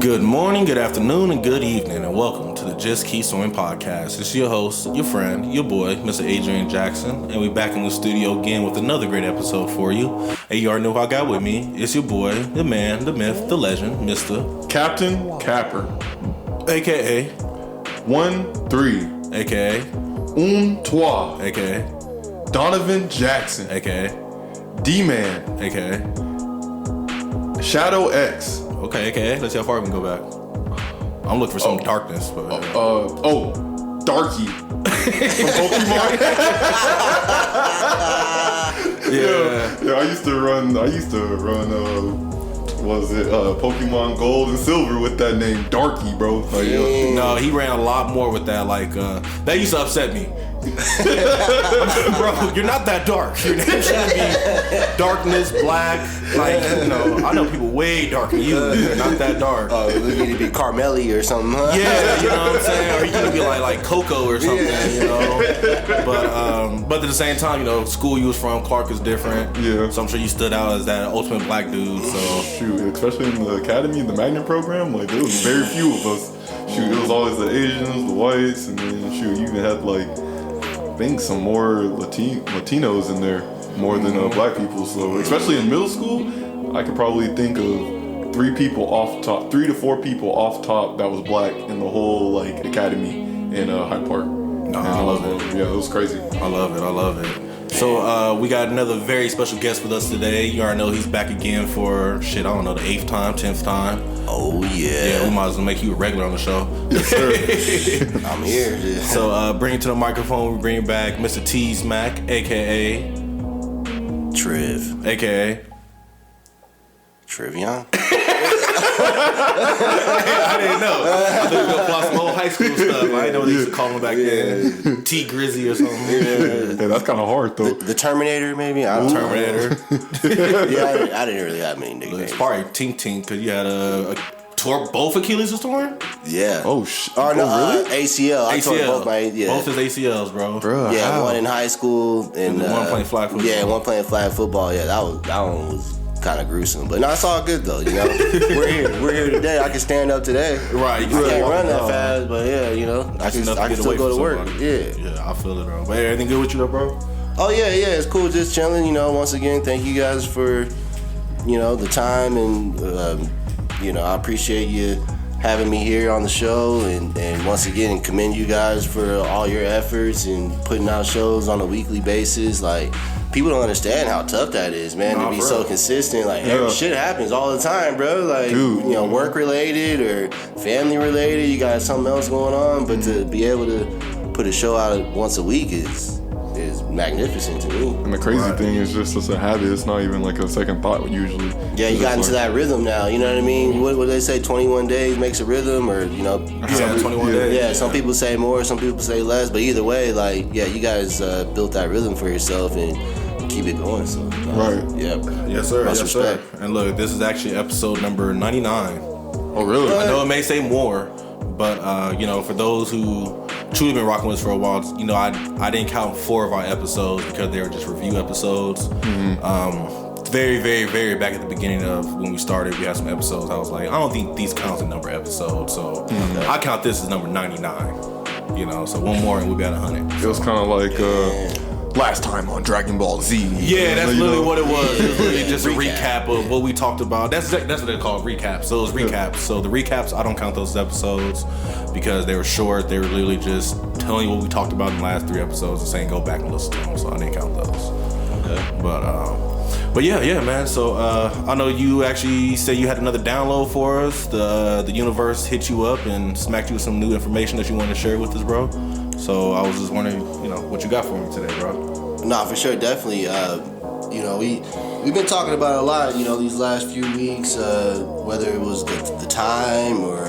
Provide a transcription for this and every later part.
Good morning, good afternoon, and good evening, and welcome to the Just Keep Swimming podcast. It's your host, your friend, your boy, Mr. Adrian Jackson, and we're back in the studio again with another great episode for you. And you already know who I got with me. It's your boy, the man, the myth, the legend, Mr. Captain Capper, a.k.a. 1-3, a.k.a. Trois, a.k.a. Donovan Jackson, a.k.a. D-Man, a.k.a. Shadow X. Okay, a.k.a. Let's see how far we can go back. I'm looking for some darkness. But, Darky from Pokemon. yeah. I used to run. Pokemon Gold and Silver with that name, Darky, bro. Like, no, he ran a lot more with that. Like that used to upset me. Bro, you're not that dark. Your name shouldn't be darkness, black. Like, you know, I know people way darker than you. You're not that dark. You need to be Carmelli or something, huh? Yeah, you know what I'm saying? Or you need to be like Coco or something, you know? But at the same time, you know, school you was from, Clark is different. Yeah. So I'm sure you stood out as that ultimate black dude. So shoot, especially in the academy, the magnet program, like there was very few of us. Shoot, it was always the Asians, the whites, and then shoot, you even had like I think some more Latinos in there more than black people. So especially in middle school, I could probably think of 3 to 4 people off top that was black in the whole like academy in Hyde Park. No, I love it. Yeah, it was crazy. I love it. So we got another very special guest with us today. You already know he's back again for the 8th time, 10th time. Oh yeah. Yeah, we might as well make you a regular on the show. Yes, sir. I'm here. So bring it to the microphone. We bring back Mr. TzMac, aka Triv, aka Trivion. I didn't know. I thought we were gonna plot some old high school stuff. I didn't know they used to call him back then. T Grizzy or something. Yeah, that's kind of hard though. The Terminator, maybe. Terminator. Yeah, I didn't really have many nicknames. It's probably Tink Tink because you had a tore both Achilles was torn. Yeah. Oh shit. Oh no, really? ACL. I tore both my both his ACLs, bro. Yeah, how? one in high school and one playing flag football. Yeah, one playing flag football. Yeah, that one was kind of gruesome, but no, it's all good though. You know, we're here today. I can stand up today. Right, I can't run that fast, but yeah, you know, I can still go to work. Yeah, I feel it, bro. But everything good with you, though, bro? Oh yeah, it's cool. Just chilling. You know, once again, thank you guys for the time and I appreciate you having me here on the show and once again commend you guys for all your efforts and putting out shows on a weekly basis. Like, people don't understand how tough that is, man, to be so consistent. Like, shit happens all the time, bro. Like, dude, work related or family related, you got something else going on, but to be able to put a show out once a week is magnificent to me. And the crazy thing is just it's a habit. It's not even like a second thought usually. Yeah, you got into that rhythm now. You know what I mean? What do they say? 21 days makes a rhythm, or 21 days. Yeah, some people say more, some people say less, but either way, like, yeah, you guys built that rhythm for yourself and keep it going. So right. Yeah. Yes, sir. Much respect. Sir. And look, this is actually episode number 99. Oh, really? I know it may say more, but for those who truly been rocking with us for a while, I didn't count 4 of our episodes because they were just review episodes. Mm-hmm. Very, very, very back at the beginning of when we started, we had some episodes. I was like, I don't think these count as a number episode, so I count this as number 99. So one more and we'll be at 100. It was kind of like last time on Dragon Ball Z. Yeah, that's literally what it was. It was literally just a recap of what we talked about. That's what they call recaps. So it was recaps. So the recaps, I don't count those episodes because they were short. They were literally just telling you what we talked about in the last 3 episodes and saying go back and listen to them. So I didn't count those. Okay. But yeah, man. So I know you actually said you had another download for us. The universe hit you up and smacked you with some new information that you wanted to share with us, bro. So I was just wondering, what you got for me today, bro? Nah, for sure, definitely. We've been talking about it a lot, these last few weeks, whether it was the time or,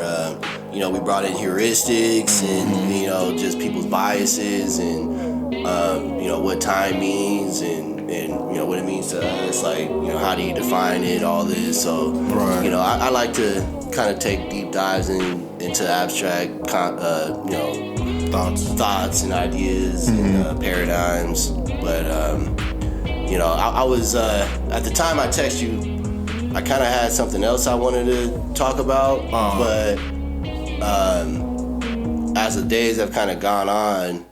we brought in heuristics and, just people's biases and, what time means and what it means to us, like, how do you define it, all this. So, I like to kind of take deep dives into abstract, thoughts and ideas and paradigms. But I was at the time I text you I kind of had something else I wanted to talk about, but as the days have kind of gone on,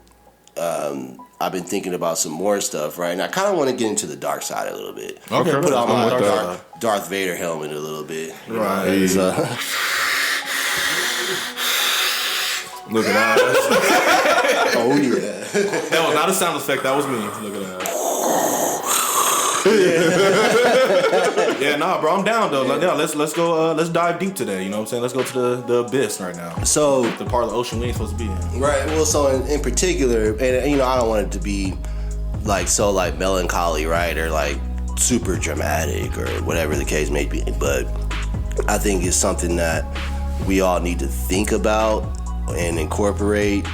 I've been thinking about some more stuff, right? And I kind of want to get into the dark side a little bit. Okay. Put on my like Darth Vader helmet a little bit. Right. So, Look at that. oh yeah. That was not a sound effect. That was me. Look at that. Yeah, nah, bro. I'm down though. Yeah. Let's go. Let's dive deep today. You know what I'm saying? Let's go to the abyss right now. So The part of the ocean we ain't supposed to be in. right. Well, so in particular, and you know, I don't want it to be like so like melancholy, right, or like super dramatic or whatever the case may be. But I think it's something that we all need to think about and incorporate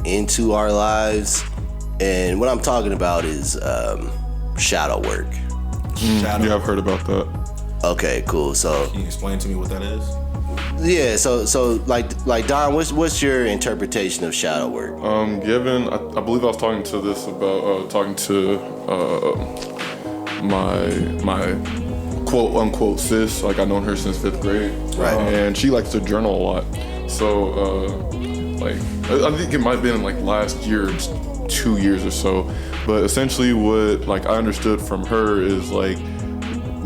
into our lives. And what I'm talking about is shadow work. Shadow. Yeah, I've heard about that. Okay, cool. So Can you explain to me what that is? yeah, so like Don, what's your interpretation of shadow work? Given, I believe I was talking to this about talking to my quote unquote sis. Like I've known her since 5th grade, Right. And she likes to journal a lot. So like I think it might have been like last year, 2 years or so. But essentially, what like I understood from her is like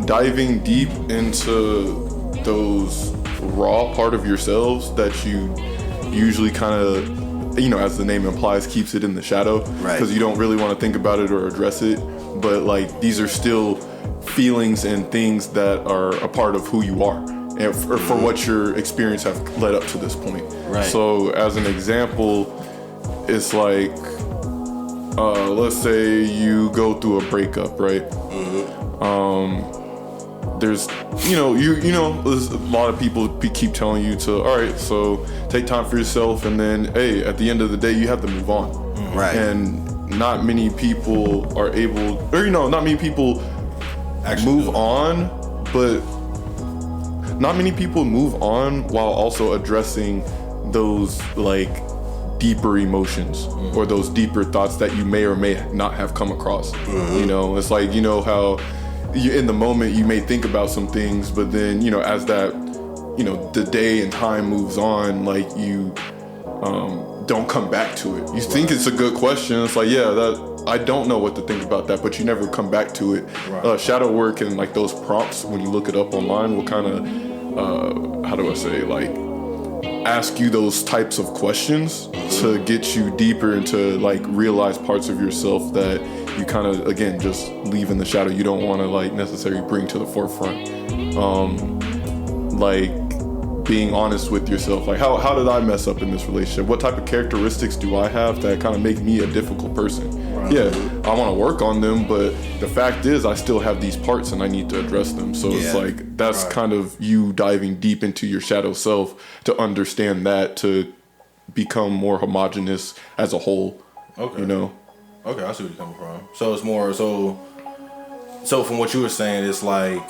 diving deep into those raw part of yourselves that you usually kind of, you know, as the name implies, keeps it in the shadow, Right. Because you don't really want to think about it or address it. But like these are still feelings and things that are a part of who you are, and for what your experience have led up to this point. Right. So as an example, it's like, let's say you go through a breakup, right? There's, you know, there's a lot of people keep telling you to, all right, so take time for yourself, and then, hey, at the end of the day, you have to move on. Right. And not many people are able, or, you know, not many people Actually move do it. on, but not many people move on while also addressing those, like, deeper emotions or those deeper thoughts that you may or may not have come across. You know, it's like, you know how in the moment you may think about some things, but then, you know, as that, you know, the day and time moves on, like you don't come back to it. You think it's a good question. It's like, yeah, that I don't know what to think about that, but you never come back to it. Right. Shadow work and like those prompts, when you look it up online, will kind of, how do I say, like, ask you those types of questions to get you deeper into like realize parts of yourself that you kind of, again, just leave in the shadow. You don't want to like necessarily bring to the forefront. Like being honest with yourself. Like how did I mess up in this relationship? What type of characteristics do I have that kind of make me a difficult person? Right. Yeah, I want to work on them, but the fact is I still have these parts and I need to address them. So it's Yeah. like that's Right. kind of you diving deep into your shadow self to understand that, to become more homogenous as a whole. Okay. You know? Okay, I see where you're coming from. So it's more so from what you were saying, it's like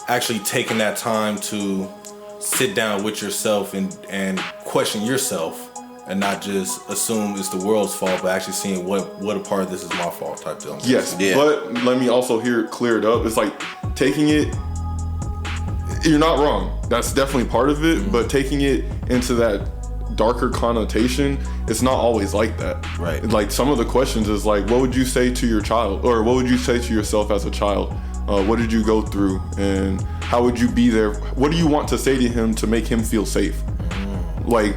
actually taking that time to sit down with yourself and question yourself, and not just assume it's the world's fault, but actually seeing what a part of this is my fault type deal. Yes, Yeah. but let me also clear it up. It's like taking it, you're not wrong. That's definitely part of it, but taking it into that darker connotation, it's not always like that. Right. Like some of the questions is like, what would you say to your child? Or what would you say to yourself as a child? What did you go through? And how would you be there? What do you want to say to him to make him feel safe? Like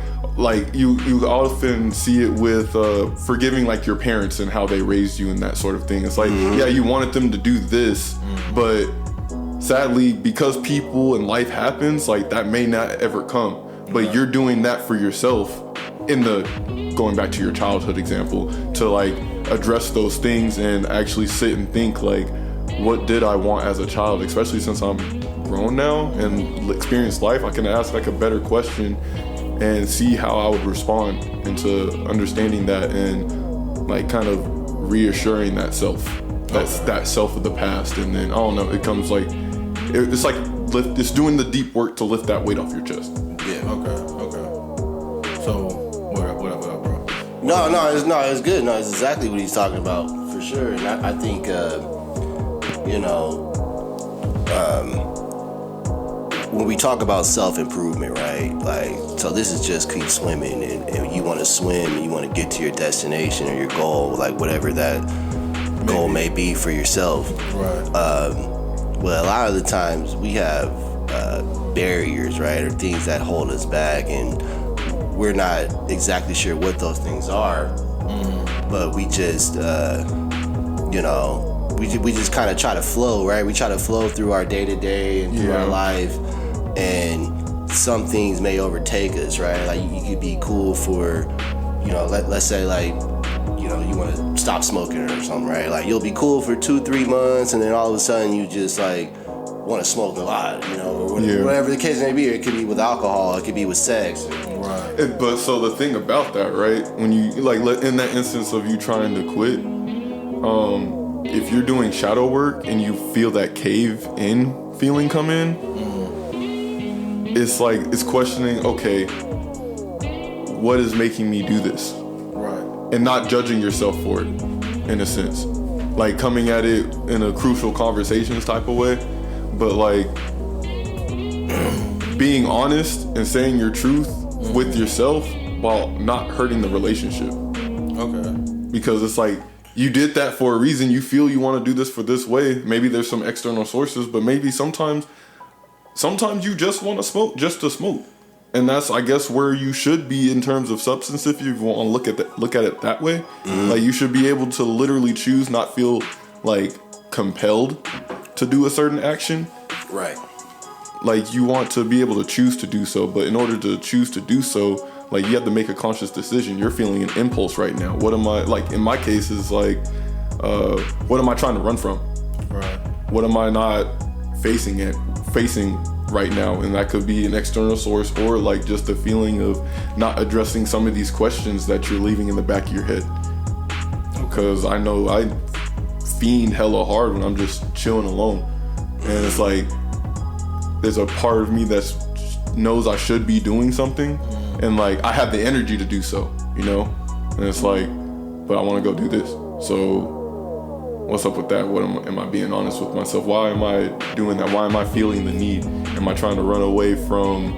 you often see it with forgiving like your parents and how they raised you and that sort of thing. It's like, yeah, you wanted them to do this, but sadly, because people and life happens, like that may not ever come. But you're doing that for yourself in the, going back to your childhood example, to like address those things and actually sit and think like, what did I want as a child? Especially since I'm grown now and experience life, I can ask like a better question and see how I would respond into understanding that and like kind of reassuring that self, that self of the past. And then, I don't know, it comes like, it's like it's doing the deep work to lift that weight off your chest. Yeah. Okay. So what up, bro? No, it's good. No, it's exactly what he's talking about for sure. And I think, you know, when we talk about self-improvement, right? Like, so this is just keep swimming, and you want to swim, and you want to get to your destination or your goal, like whatever that goal may be for yourself. Right. Well, a lot of the times we have barriers, right, or things that hold us back, and we're not exactly sure what those things are, but we just, we just kind of try to flow, right? We try to flow through our day-to-day and through our life, and some things may overtake us, right? Like, you could be cool for, let's say, like, you want to stop smoking or something, right? Like, you'll be cool for 2-3 months, and then all of a sudden you just, like, want to smoke a lot, or whatever the case may be. It could be with alcohol, it could be with sex. Right. But so the thing about that, right? When you, like, in that instance of you trying to quit, if you're doing shadow work and you feel that cave in feeling come in, it's like, it's questioning, okay, what is making me do this? Right. And not judging yourself for it, in a sense. Like, coming at it in a crucial conversations type of way, but like being honest and saying your truth with yourself while not hurting the relationship. Okay. Because it's like, you did that for a reason. You feel you want to do this for this way. Maybe there's some external sources, but maybe sometimes you just want to smoke just to smoke. And that's, I guess, where you should be in terms of substance, if you want to look at it that way. Like, you should be able to literally choose, not feel like compelled to do a certain action. Right. Like, you want to be able to choose to do so, but in order to choose to do so, like, you have to make a conscious decision. You're feeling an impulse right now. What am I, like, in my case, is like, what am I trying to run from? Right. What am I not facing right now? And that could be an external source, or like just the feeling of not addressing some of these questions that you're leaving in the back of your head. Because I know I fiend hella hard when I'm just chilling alone, and it's like there's a part of me that knows I should be doing something, and like I have the energy to do so, and it's like, but I want to go do this. So what's up with that? Am I being honest with myself? Why am I doing that? Why am I feeling the need? Am I trying to run away from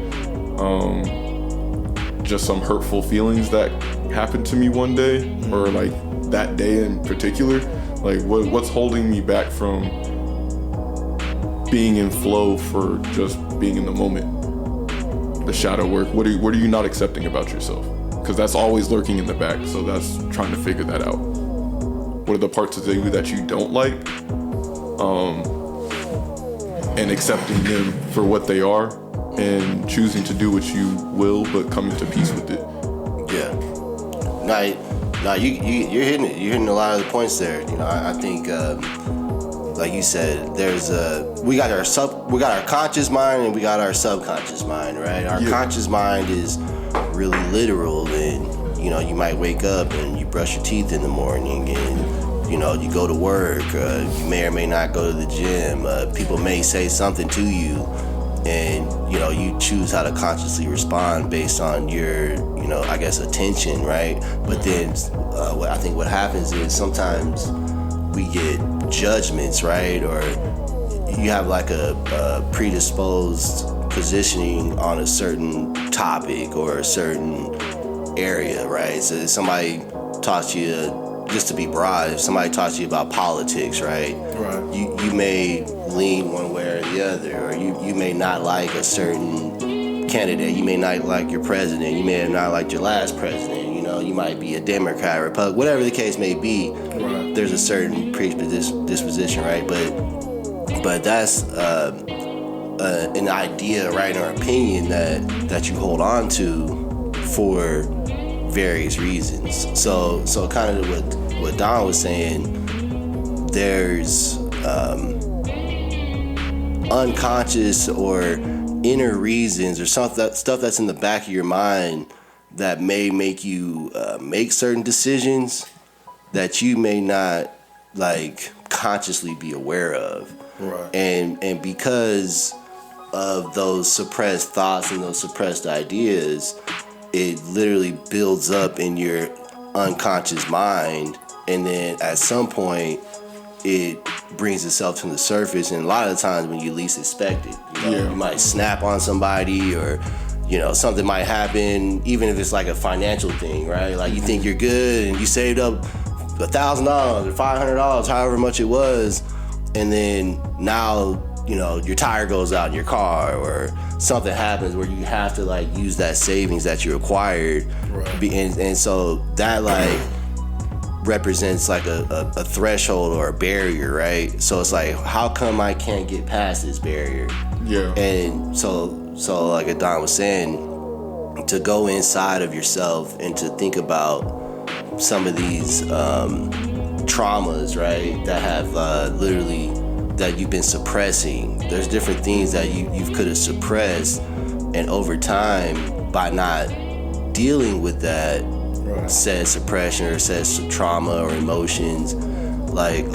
just some hurtful feelings that happened to me one day, or like that day in particular? Like, what's holding me back from being in flow for just being in the moment? The shadow work. What are you not accepting about yourself? Because that's always lurking in the back. So that's trying to figure that out. What are the parts of you that you don't like? And accepting them for what they are, and choosing to do what you will, but coming to peace with it. Yeah. Now you're hitting it. You're hitting a lot of the points there. I think, like you said, we got our conscious mind and we got our subconscious mind, right? Our conscious mind is really literal, and you might wake up and you brush your teeth in the morning, and you go to work, you may or may not go to the gym, people may say something to you, and you choose how to consciously respond based on your I guess attention, right? But then I think what happens is sometimes we get judgments, right? Or you have like a predisposed positioning on a certain topic or a certain area, right? So somebody taught you, just to be broad, if somebody taught you about politics, right? Right. You may lean one way or the other, or you may not like a certain candidate. You may not like your president. You may have not liked your last president. You might be a Democrat, Republican, whatever the case may be. Right. There's a certain predisposition, right? But that's an idea, right, or opinion that you hold on to for various reasons. So kind of what Don was saying, there's unconscious or inner reasons or stuff that's in the back of your mind that may make you make certain decisions that you may not like consciously be aware of. Right. And because of those suppressed thoughts and those suppressed ideas, it literally builds up in your unconscious mind, and then at some point it brings itself to the surface, and a lot of the times when you least expect it, you might snap on somebody, or something might happen, even if it's like a financial thing, right? Like you think you're good and you saved up $1,000 or $500, however much it was, and then now your tire goes out in your car, or something happens where you have to like use that savings that you acquired, right. And so that like represents like a threshold or a barrier, right? So it's like, how come I can't get past this barrier? Yeah. And so like Adon was saying, to go inside of yourself and to think about some of these traumas, right, that have literally that you've been suppressing. There's different things that you could have suppressed, and over time, by not dealing with that said suppression or said trauma or emotions, like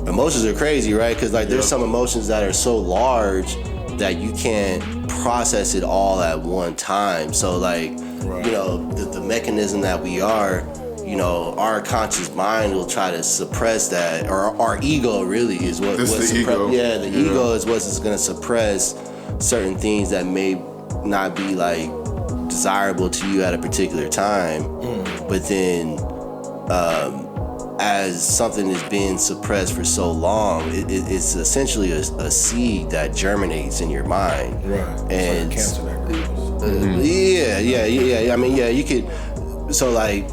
emotions are crazy, right? Because like there's some emotions that are so large that you can't process it all at one time. So like the mechanism that we are, our conscious mind will try to suppress that, or our ego really is what ego. Yeah, the ego is what's going to suppress certain things that may not be like desirable to you at a particular time. But then as something is being suppressed for so long, it's essentially a seed that germinates in your mind. Right. And it's like a cancer that grows. Yeah. I mean, you could. So like,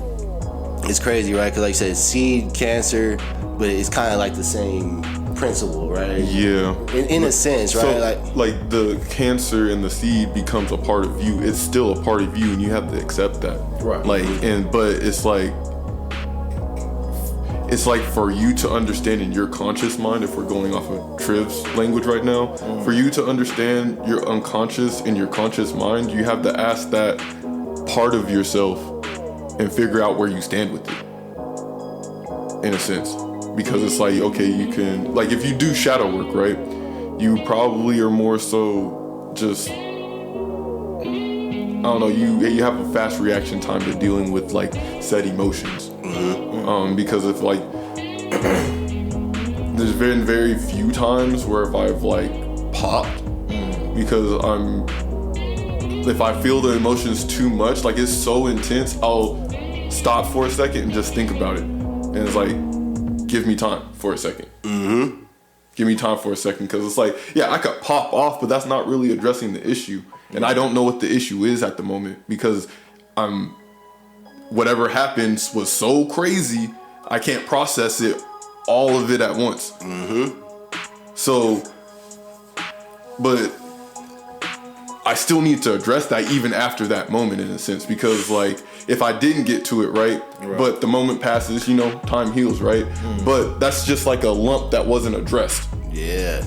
it's crazy, right? Because like you said, seed, cancer, but it's kind of like the same principle, right? Yeah. In a sense, right? So, like the cancer and the seed becomes a part of you. It's still a part of you, and you have to accept that. Right. But it's like for you to understand in your conscious mind, if we're going off of Triv's language right now, for you to understand your unconscious in your conscious mind, you have to ask that part of yourself and figure out where you stand with it, in a sense. Because it's like, okay, you can, like if you do shadow work, right, you probably are more so just, I don't know, you have a fast reaction time to dealing with like said emotions. Because if like, there's been very few times where if I've like popped, because if I feel the emotions too much, like it's so intense, I'll stop for a second and just think about it. And it's like, give me time for a second. Give me time for a second, because it's like, yeah, I could pop off, but that's not really addressing the issue. And I don't know what the issue is at the moment, because whatever happens was so crazy, I can't process it, all of it at once. So, but I still need to address that even after that moment, in a sense, because like if I didn't get to it right, but the moment passes, time heals, right? But that's just like a lump that wasn't addressed. Yeah.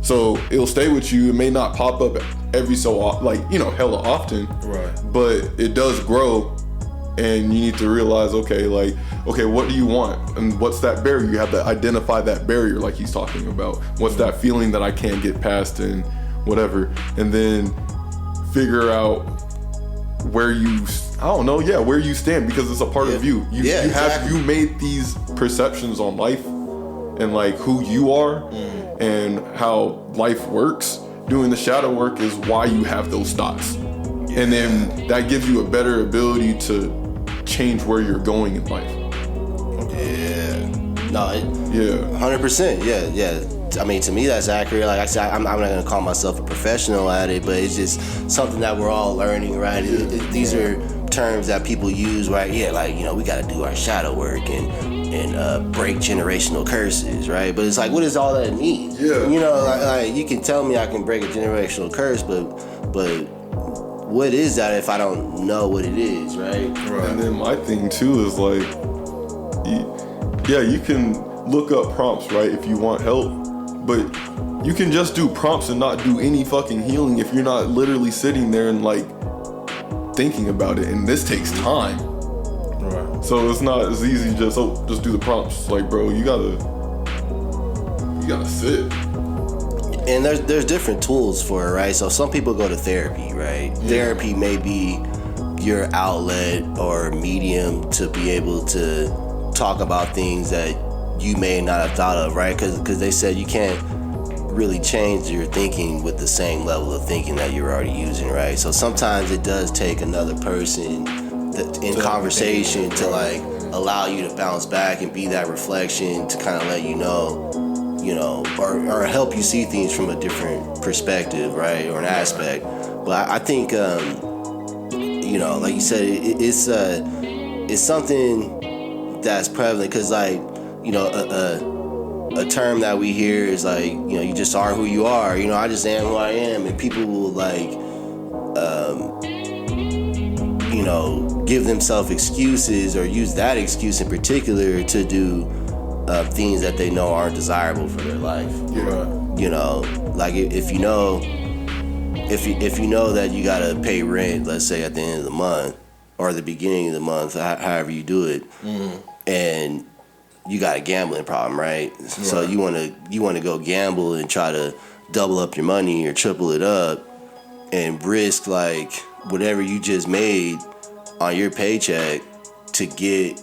So it'll stay with you. It may not pop up every so often, like hella often, right? But it does grow, and you need to realize, okay, what do you want, and what's that barrier? You have to identify that barrier, like he's talking about. What's that feeling that I can't get past, and whatever, and then figure out where you stand, because it's a part of you. You made these perceptions on life and like who you are and how life works. Doing the shadow work is why you have those thoughts, and then that gives you a better ability to change where you're going in life. Yeah. No. 100%. Yeah. I mean, to me, that's accurate. Like I said, I'm not going to call myself a professional at it, but it's just something that we're all learning, right? These are terms that people use, right? Yeah, like, we got to do our shadow work and break generational curses, right? But it's like, what does all that mean? Yeah. Like you can tell me I can break a generational curse, but what is that if I don't know what it is, right? And then my thing too is like, you can look up prompts, right, if you want help, but you can just do prompts and not do any fucking healing if you're not literally sitting there and like thinking about it, and this takes time. Right. So it's not as easy just do the prompts. Like, bro, you gotta sit. And there's different tools for it, right? So some people go to therapy, right? Yeah. Therapy may be your outlet or medium to be able to talk about things that you may not have thought of, right? Because they said you can't really change your thinking with the same level of thinking that you're already using, right? So sometimes it does take another person in conversation to like allow you to bounce back and be that reflection to kind of let you know, or help you see things from a different perspective, right? Or an aspect. But I think, like you said, it's something that's prevalent because, like, a term that we hear is like, you just are who you are. I just am who I am, and people will like, give themselves excuses or use that excuse in particular to do things that they know aren't desirable for their life. Like if you know that you gotta pay rent, let's say at the end of the month or the beginning of the month, however you do it, and you got a gambling problem, right? So you wanna go gamble and try to double up your money or triple it up and risk like whatever you just made on your paycheck to get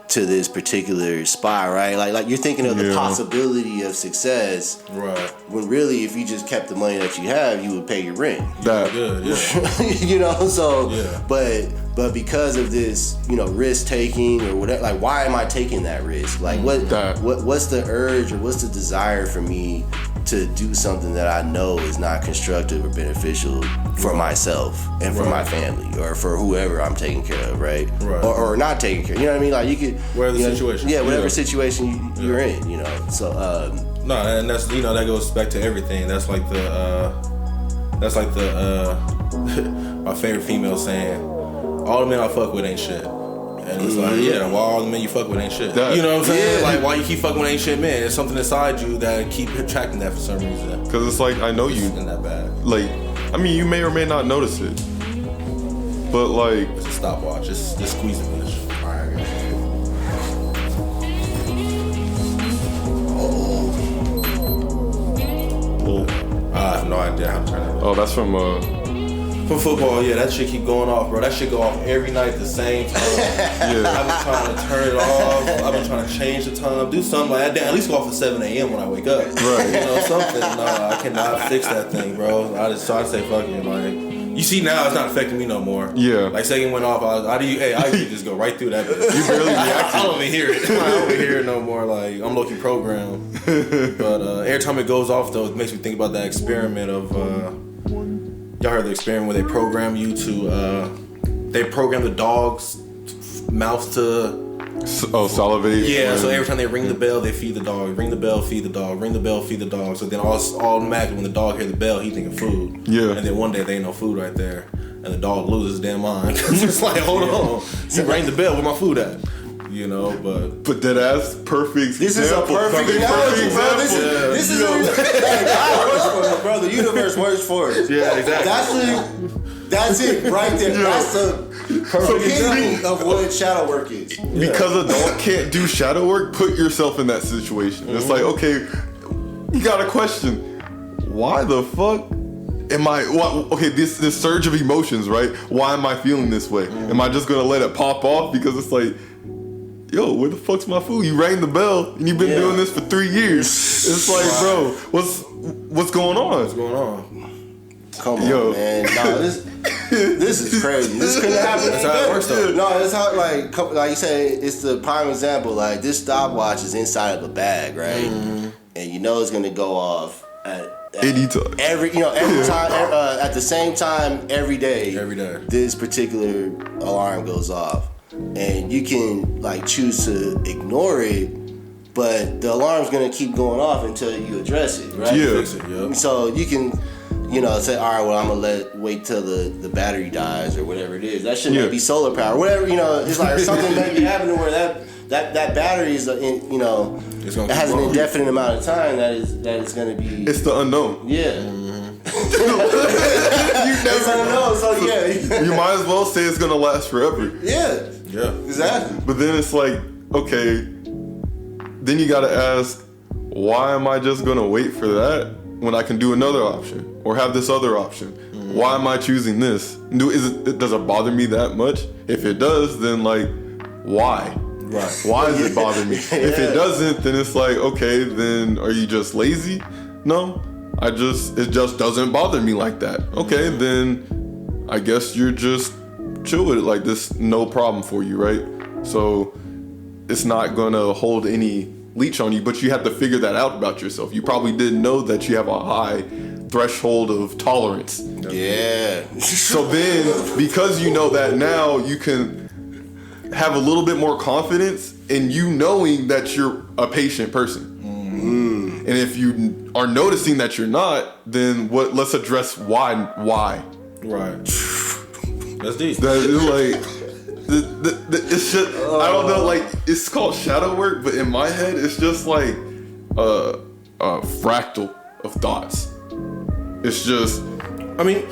to this particular spot, right? Like you're thinking of the possibility of success, right? When really, if you just kept the money that you have, you would pay your rent. That, But because of this, risk taking or whatever, like why am I taking that risk? Like what's the urge or what's the desire for me to do something that I know is not constructive or beneficial for myself and for my family or for whoever I'm taking care of, right? Or not taking care. You know what I mean? Like you could whatever the situation. Yeah, whatever situation you're in. So no, and that's that goes back to everything. That's like the my favorite female saying, all the men I fuck with ain't shit. And it's like, well, all the men you fuck with ain't shit. You know what I'm saying? Like, why you keep fucking with ain't shit men? It's something inside you that keep attracting that for some reason. Because it's like, I know you. Isn't that bad? Like, I mean, you may or may not notice it. But like... It's a stopwatch. Just squeezing this. Alright. I have no idea how to turn that off. Oh, that's from football, that shit keep going off, bro. That shit go off every night at the same time. I've been trying to turn it off. I've been trying to change the time, do something like that. At least go off at 7 a.m. when I wake up. Right. Something. No, I cannot fix that thing, bro. I say fuck it. Like, you see now, it's not affecting me no more. Yeah. Like, second went off, I usually just go right through that bitch. You barely react. I don't even hear it. I don't even hear it no more. Like, I'm low-key programmed. But every time it goes off, though, it makes me think about that experiment of... y'all heard the experiment where they program you to, they program the dog's mouth to... salivate. Yeah, so every time they ring the bell, they feed the dog. Ring the bell, feed the dog. Ring the bell, feed the dog. So then automatically when the dog hears the bell, he thinking food. Yeah. And then one day there ain't no food right there. And the dog loses his damn mind. It's like, hold on. You rang the bell, where my food at? But that ass perfect. This is a perfect analogy, bro. This is bro. The universe works for us. Yeah, exactly. That's it right there. Yeah. That's the perfect example of what shadow work is. Because a dog can't do shadow work, put yourself in that situation. It's like, okay, you got a question. Why the fuck am I? This surge of emotions, right? Why am I feeling this way? Am I just gonna let it pop off because it's like, yo, where the fuck's my food? You rang the bell and you've been doing this for 3 years. It's like, bro, what's going on? What's going on? Come on, man. No, this is crazy. This couldn't happen. That's how it works, though. No, it's how like you said. It's the prime example. Like this stopwatch is inside of a bag, right? And it's gonna go off at any time. Every time at the same time every day. Every day. This particular alarm goes off. And you can like choose to ignore it, but the alarm's gonna keep going off until you address it, right? Yeah. So you can, say, all right, well, I'm gonna wait till the battery dies or whatever it is. That shouldn't be solar power, whatever. It's like something may be happening where that battery is, it has an indefinite amount of time that it's gonna be. It's the unknown. Yeah. You never know. So you might as well say it's gonna last forever. Yeah. Yeah. Exactly. But then it's like, okay, then you gotta ask, why am I just gonna wait for that when I can do another option or have this other option? Why am I choosing this? Does it bother me that much? If it does, then like, why? Right. Why does it bother me? If it doesn't, then it's like, okay, then are you just lazy? No, it just doesn't bother me like that. Okay, then I guess you're just chill with it like this, no problem for you, right? So it's not gonna hold any leech on you, but you have to figure that out about yourself. You probably didn't know that you have a high threshold of tolerance. Yeah. So then, because you know that now, you can have a little bit more confidence in you knowing that you're a patient person. And if you are noticing that you're not, then let's address why. Right. That's deep. That is like, it's just, I don't know, like, it's called shadow work, but in my head, it's just like a fractal of thoughts. It's just, I mean,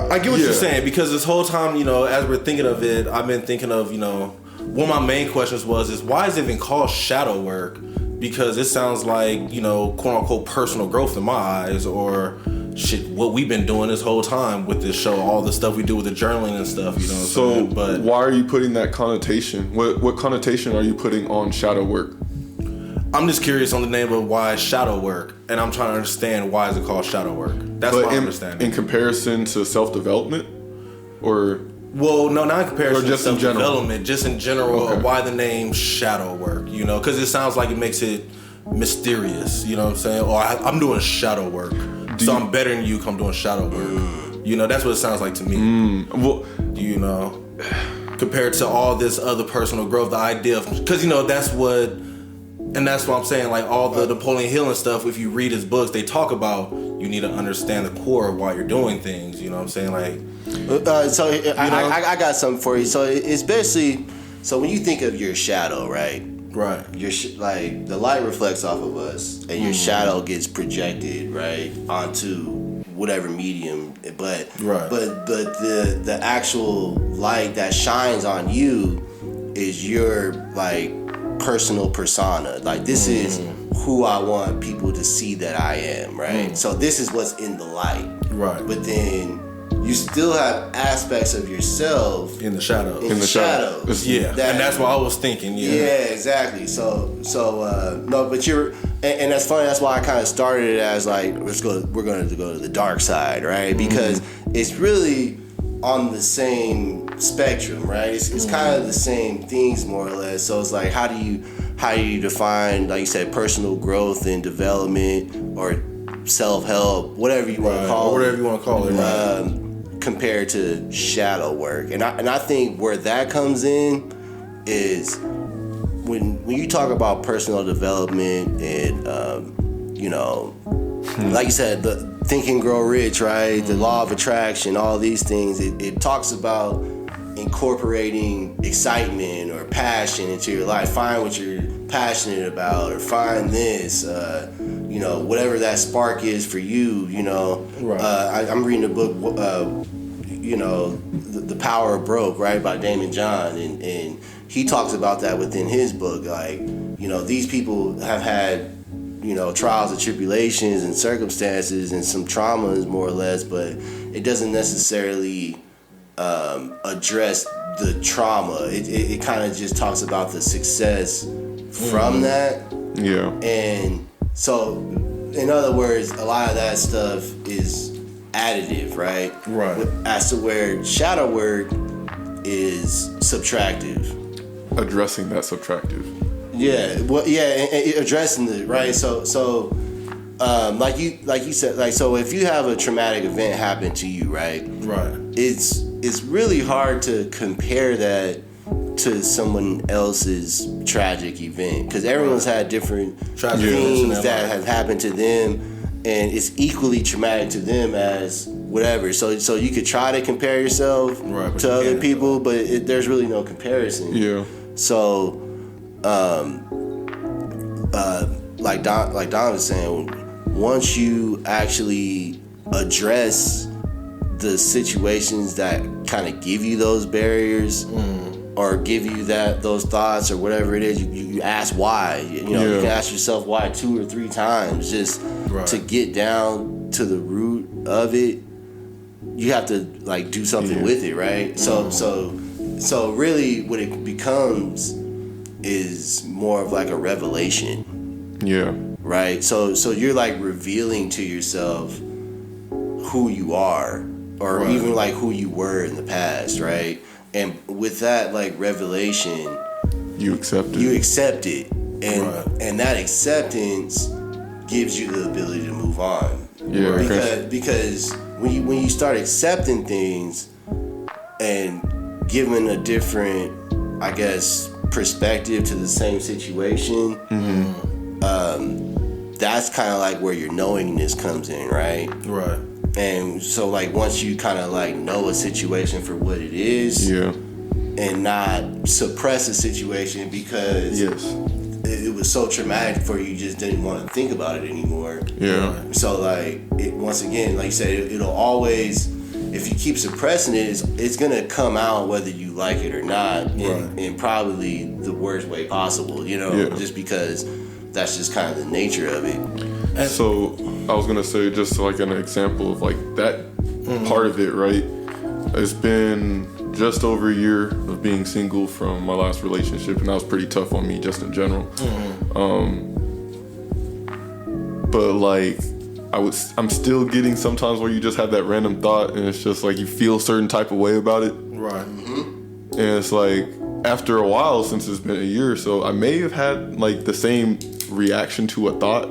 I get what Yeah. you're saying, because this whole time, as we're thinking of it, I've been thinking of, one of my main questions is why is it even called shadow work? Because it sounds like, quote unquote personal growth in my eyes, or shit, what we've been doing this whole time with this show, all the stuff we do with the journaling and stuff, so But why are you putting that connotation? What connotation are you putting on shadow work? I'm just curious on the name of why shadow work, and I'm trying to understand why is it called shadow work. That's what I'm understanding. In comparison to self-development, or well, no, not in comparison or just to in general? self-development, just in general, Okay. why the name shadow work, because it sounds like it makes it mysterious, you know what I'm saying? Or I'm doing shadow work, so I'm better than you because I'm doing shadow work. That's what it sounds like to me. Well, Compared to all this other personal growth, the idea of, because that's what I'm saying, like all the Napoleon Hill and stuff, if you read his books, they talk about you need to understand the core of why you're doing things, you know what I'm saying? Like, I got something for you. So it's basically, so when you think of your shadow, right? right. Your like the light reflects off of us, and your shadow gets projected right onto whatever medium. But the actual light that shines on you is your like personal persona. Like this is who I want people to see that I am, right? So this is what's in the light, Right. But then you still have aspects of yourself In the shadows. in the shadows. Yeah, and that's what I was thinking. Yeah, exactly. So no, but and that's funny. That's why I kind of started it as like we're going to go to the dark side, right? Because it's really on the same spectrum, right? It's kind of the same things more or less. So it's like how do you define, like you said, personal growth and development or self-help, whatever you want to call it. Whatever you want to call it. Right. Compared to shadow work, and I think where that comes in is when you talk about personal development and like you said, the Think and Grow Rich, right? The law of attraction, all these things. It talks about incorporating excitement or passion into your life. Find what you're passionate about, or find this. Whatever that spark is for you. Right. I'm reading a book. The Power of Broke, right, by Damon John, and he talks about that within his book. Like, these people have had, trials and tribulations and circumstances and some traumas, more or less, but it doesn't necessarily address the trauma. It kind of just talks about the success from that. yeah. And so, in other words, a lot of that stuff is additive, right? Right. As to where shadow work is subtractive. Addressing that subtractive. Yeah. Well, yeah, and addressing it, right? So, like you said, like, so if you have a traumatic event happen to you, right? Right. It's really hard to compare that to someone else's tragic event, because everyone's had different Tragic events in things their that life. have happened to them, and it's equally traumatic to them as whatever. So you could try to compare yourself Right, but to you other can't. people, but there's really no comparison. Yeah. So, like Don was saying, once you actually address the situations that kind of give you those barriers, or give you those thoughts or whatever it is, you ask why. You can ask yourself why 2 or 3 times just to get down to the root of it. You have to like do something with it, right? So really what it becomes is more of like a revelation. Yeah. Right? So you're like revealing to yourself who you are, or even like who you were in the past, right? And with that like revelation, you accept it. You accept it. And that acceptance gives you the ability to move on. Yeah. Because when you start accepting things and giving a different, I guess, perspective to the same situation, that's kind of like where your knowingness comes in, right? Right. And so like once you kind of like know a situation for what it is, and not suppress a situation because it was so traumatic for you, you just didn't want to think about it anymore. Yeah. So like once again, like you said, it'll always, if you keep suppressing it, it's gonna come out whether you like it or not, in probably the worst way possible. Just because that's just kind of the nature of it. And so I was gonna say, just like an example of like that part of it, right? It's been just over a year of being single from my last relationship, and that was pretty tough on me just in general. But like I'm still getting sometimes where you just have that random thought, and it's just like you feel a certain type of way about it. Right. And it's like after a while, since it's been a year or so, I may have had like the same reaction to a thought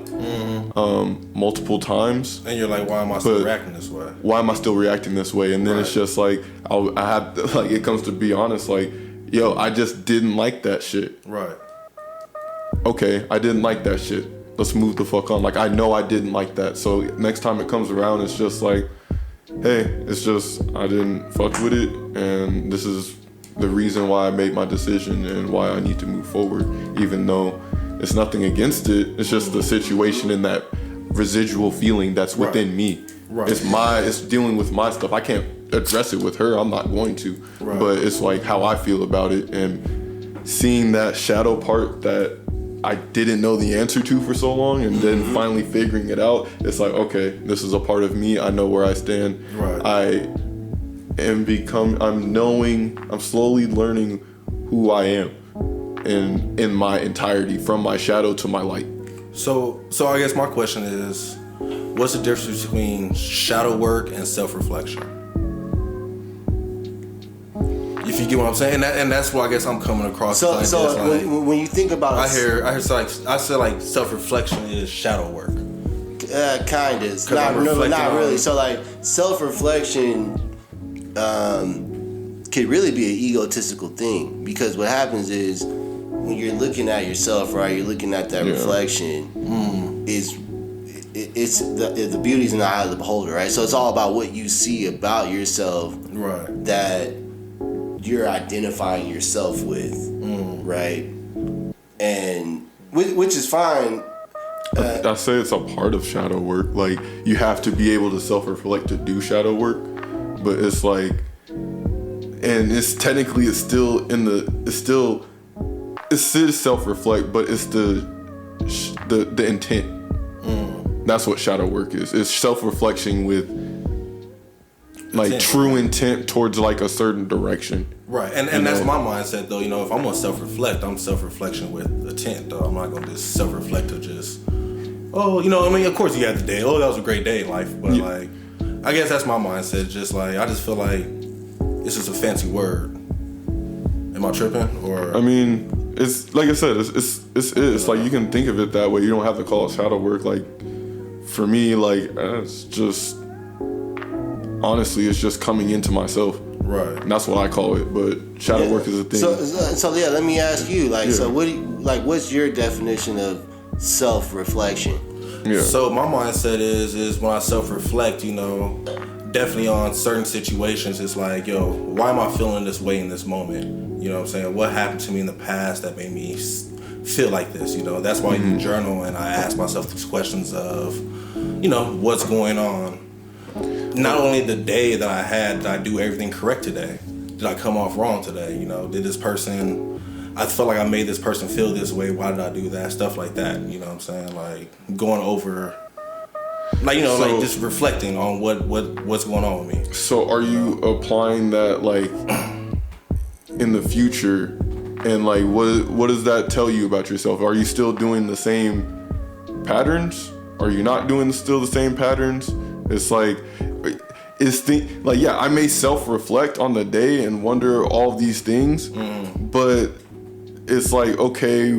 multiple times. And you're like, why am I still reacting this way? Why am I still reacting this way? And then it's just like I have to, like, it comes to be honest, like, yo, I just didn't like that shit. Right. Okay, I didn't like that shit. Let's move the fuck on. Like, I know I didn't like that. So next time it comes around, it's just like, hey, it's just I didn't fuck with it, and this is the reason why I made my decision and why I need to move forward, even though it's nothing against it. It's just the situation and that residual feeling that's within me. Right. It's dealing with my stuff. I can't address it with her. I'm not going to. Right. But it's like how I feel about it, and seeing that shadow part that I didn't know the answer to for so long, and then finally figuring it out. It's like, okay, this is a part of me. I know where I stand. Right. I'm slowly learning who I am in my entirety, from my shadow to my light. So I guess my question is, what's the difference between shadow work and self-reflection? If you get what I'm saying, and that's what I guess I'm coming across. So when you think about I said like self-reflection is shadow work. Kind of, not really. So like self-reflection could really be an egotistical thing, because what happens is when you're looking at yourself, right? You're looking at that reflection. It's the beauty's in the eye of the beholder, right? So it's all about what you see about yourself, right? That you're identifying yourself with, right? And which is fine. I say it's a part of shadow work. Like, you have to be able to self-reflect to do shadow work, but it's like, and it's technically it's still self-reflect, but it's the intent. That's what shadow work is. It's self-reflection with like true intent towards like a certain direction. Right. And that's my mindset though. If I'm gonna self-reflect, I'm self-reflection with intent though. I'm not gonna just self-reflect to just, of course you have the day. Oh, that was a great day in life. But like, I guess that's my mindset. Just like, I just feel like it's just a fancy word. Am I tripping? Or I mean, it's like I said, it's like you can think of it that way. You don't have to call it shadow work. Like, for me, like, it's just, honestly, it's just coming into myself. Right. And that's what I call it. But shadow work is a thing. So let me ask you, like, so what's your definition of self-reflection? Yeah. So my mindset is when I self-reflect, definitely on certain situations, it's like, yo, why am I feeling this way in this moment? You know what I'm saying? What happened to me in the past that made me feel like this? That's why you journal, and I ask myself these questions of, what's going on? Not only the day that I had, did I do everything correct today? Did I come off wrong today? Did this person, I felt like I made this person feel this way. Why did I do that? Stuff like that. You know what I'm saying? Like, going over, like, like just reflecting on what's going on with me. So are you applying that, like, in the future, And like, what does that tell you about yourself? Are you still doing the same patterns? Are you not doing still the same patterns? It's like, I may self-reflect on the day and wonder all these things, but it's like, okay,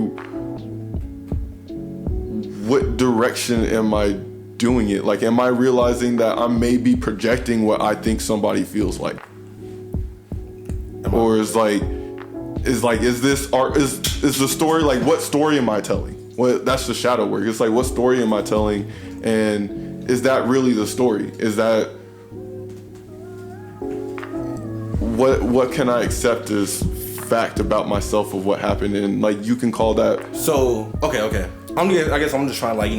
what direction am I doing it? Like, am I realizing that I may be projecting what I think somebody feels like? Or is this art? Is the story, like, what story am I telling? That's the shadow work. It's like, what story am I telling? And is that really the story? Is that what can I accept as fact about myself of what happened? And like, you can call that. So okay. I guess I'm just trying to, like,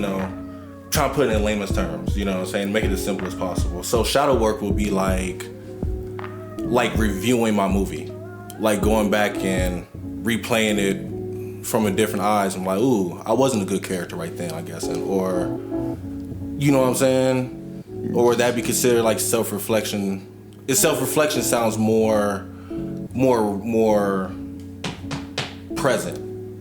trying to put it in layman's terms. You know what I'm saying? Make it as simple as possible. So shadow work will be like reviewing my movie, like going back and replaying it from a different eyes. I'm like, ooh, I wasn't a good character right then, I guess, or you know what I'm saying? Or would that be considered like self-reflection? If self-reflection sounds more present,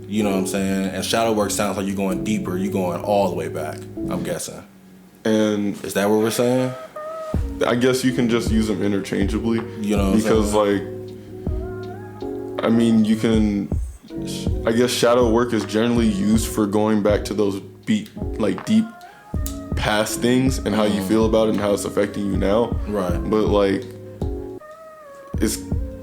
you know what I'm saying? And shadow work sounds like you're going deeper, you're going all the way back, I'm guessing. And is that what we're saying? I guess you can just use them interchangeably. You know what I'm because saying? Like, I mean, you can, I guess shadow work is generally used for going back to those deep past things and how you feel about it and how it's affecting you now. Right. But like, it's,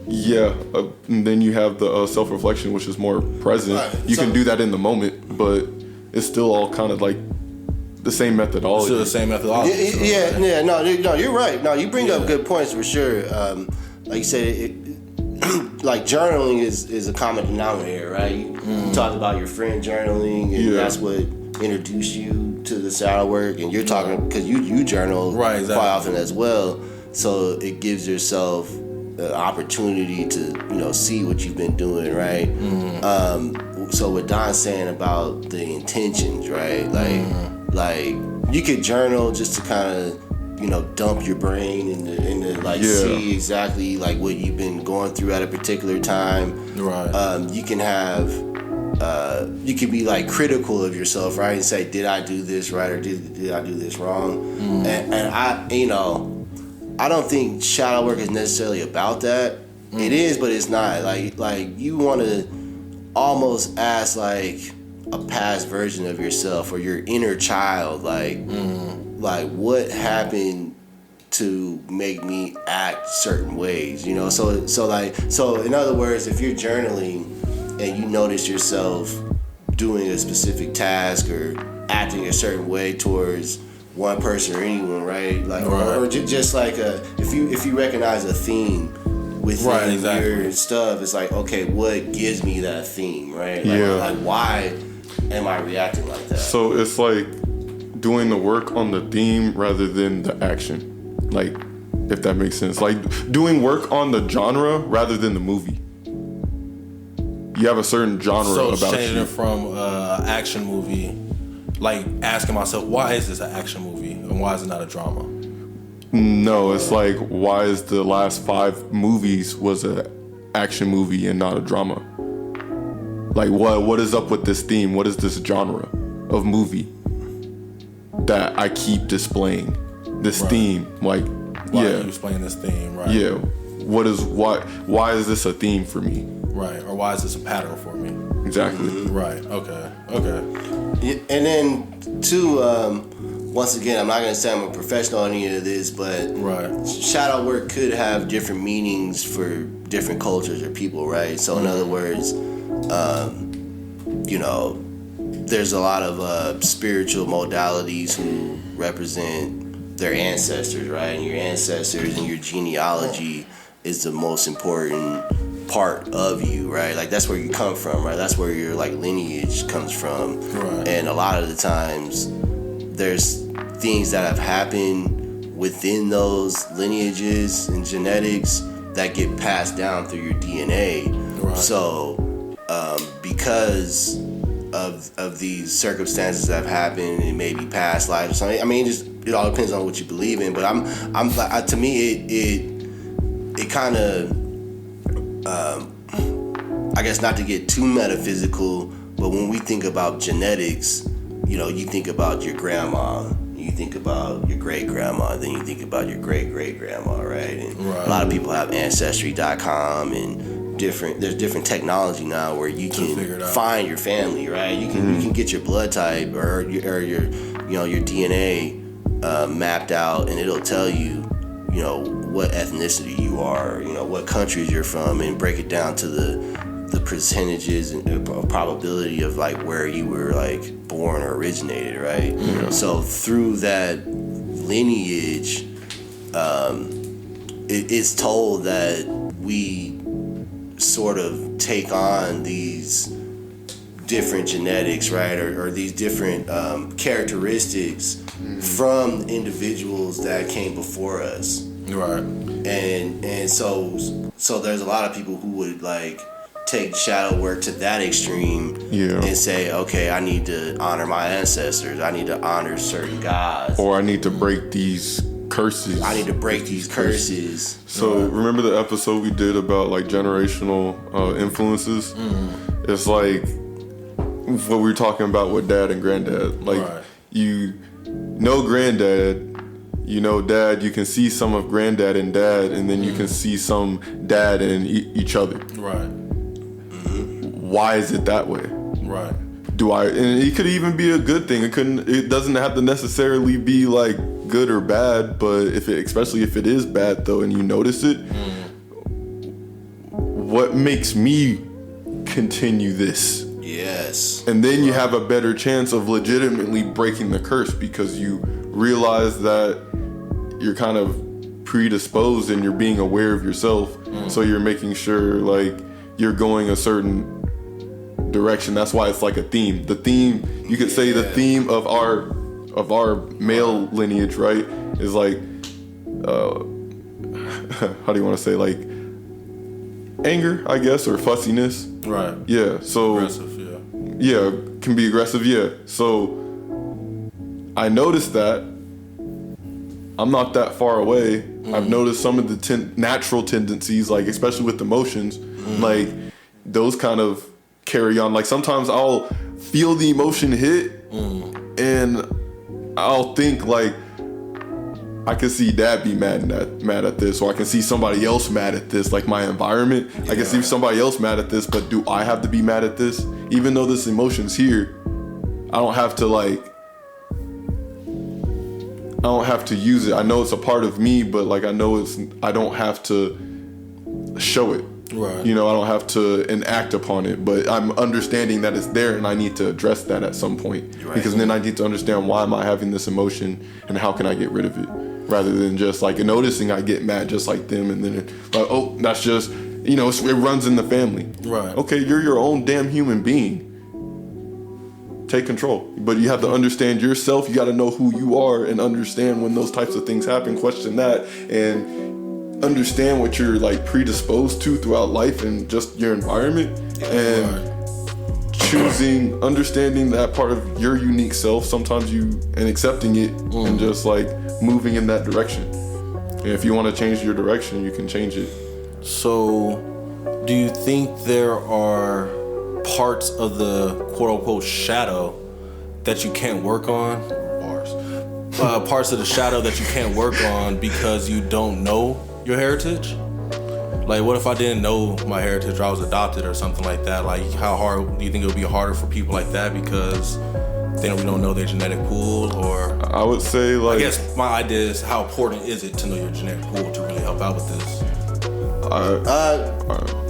and then you have the self-reflection, which is more present. Right. You can do that in the moment, but it's still all kind of like the same methodology. Still the same methodology. No, you're right. No, you bring up good points for sure. Like you said, like journaling is a common denominator, right? You talk about your friend journaling, and that's what introduced you to the shadow work, and you're talking because you journal quite often as well. So it gives yourself an opportunity to see what you've been doing, right? So what Don's saying about the intentions, right? Like you could journal just to kind of dump your brain and like see exactly like what you've been going through at a particular time. Right. You can have you can be like critical of yourself, right? And say, did I do this right or did I do this wrong? And I don't think shadow work is necessarily about that. It is, but it's not. Like you want to almost ask like a past version of yourself or your inner child, like what happened to make me act certain ways, So in other words, if you're journaling and you notice yourself doing a specific task or acting a certain way towards one person or anyone, right? Like, or just like if you recognize a theme within your stuff, it's like, okay, what gives me that theme, right? Like why am I reacting like that? So it's like doing the work on the theme rather than the action, like, if that makes sense. Like doing work on the genre rather than the movie. You have a certain genre about you. So changing it from action movie, like asking myself, why is this an action movie and why is it not a drama? No, it's like, why is the last 5 movies was a action movie and not a drama? Like, what is up with this theme? What is this genre of movie that I keep displaying? This theme, like, why are you displaying this theme, right? Yeah. Why is this a theme for me? Right. Or why is this a pattern for me? Exactly. Right. Okay. And then too, once again, I'm not gonna say I'm a professional on any of this, but shadow work could have different meanings for different cultures or people, right? So in other words, there's a lot of spiritual modalities who represent their ancestors, right? And your ancestors and your genealogy is the most important part of you, right? Like that's where you come from, right? That's where your like lineage comes from. Right. And a lot of the times there's things that have happened within those lineages and genetics that get passed down through your DNA. Right. So because of these circumstances that have happened in maybe past lives or something, I mean, it all depends on what you believe in, but to me it kind of I guess not to get too metaphysical, but when we think about genetics, you know, you think about your grandma, you think about your great grandma, then you think about your great great grandma, right? And a lot of people have Ancestry.com and there's different technology now where you can find your family, right? You can get your blood type or your your DNA mapped out, and it'll tell you, you know, what ethnicity you are, you know, what countries you're from, and break it down to the percentages and probability of like where you were like born or originated, right? Mm-hmm. So through that lineage, it's told that we sort of take on these different genetics, right, or these different characteristics from individuals that came before us, right? And so there's a lot of people who would like take shadow work to that extreme and say, okay, I need to honor my ancestors, I need to honor certain gods, or I need to break these curses. I need to break these curses. So remember the episode we did about like generational influences? It's like what we were talking about with dad and granddad. Like you know granddad, you know dad, you can see some of granddad and dad, and then you can see some dad in each other. Right. Why is it that way? Right. And it could even be a good thing. It doesn't have to necessarily be like good or bad, but especially if it is bad though, and you notice it, what makes me continue this? Yes. And then you have a better chance of legitimately breaking the curse because you realize that you're kind of predisposed and you're being aware of yourself. So you're making sure like you're going a certain direction. That's why it's like a theme. The theme, you could say the theme of our male lineage, right, is like how do you want to say, like anger, I guess, or fussiness. Right. Yeah. So aggressive, yeah, can be aggressive, yeah. So I noticed that I'm not that far away. I've noticed some of the natural tendencies, like especially with emotions, like those kind of carry on. Like sometimes I'll feel the emotion hit and I'll think like, I can see dad be mad at this, or I can see somebody else mad at this, like my environment. I can see somebody else mad at this, but do I have to be mad at this? Even though this emotion's here, I don't have to use it. I know it's a part of me, but like I don't have to show it. Right. You know, I don't have to enact upon it, but I'm understanding that it's there and I need to address that at some point. Right. Because then I need to understand, why am I having this emotion and how can I get rid of it? Rather than just like noticing I get mad just like them, and then like, oh, that's just, you know, it runs in the family. Right. Okay, you're your own damn human being. Take control. But you have to understand yourself. You got to know who you are and understand when those types of things happen. Question that and understand what you're like predisposed to throughout life and just your environment, and understanding that part of your unique self sometimes and accepting it and just like moving in that direction. And if you want to change your direction, you can change it. So do you think there are parts of the quote-unquote shadow that you can't work on? Parts of the shadow that you can't work on because you don't know your heritage? Like, what if I didn't know my heritage, or I was adopted or something like that? Like, how hard do you think it would be harder for people like that because they don't know their genetic pool? Or I would say, like, I guess my idea is, how important is it to know your genetic pool to really help out with this?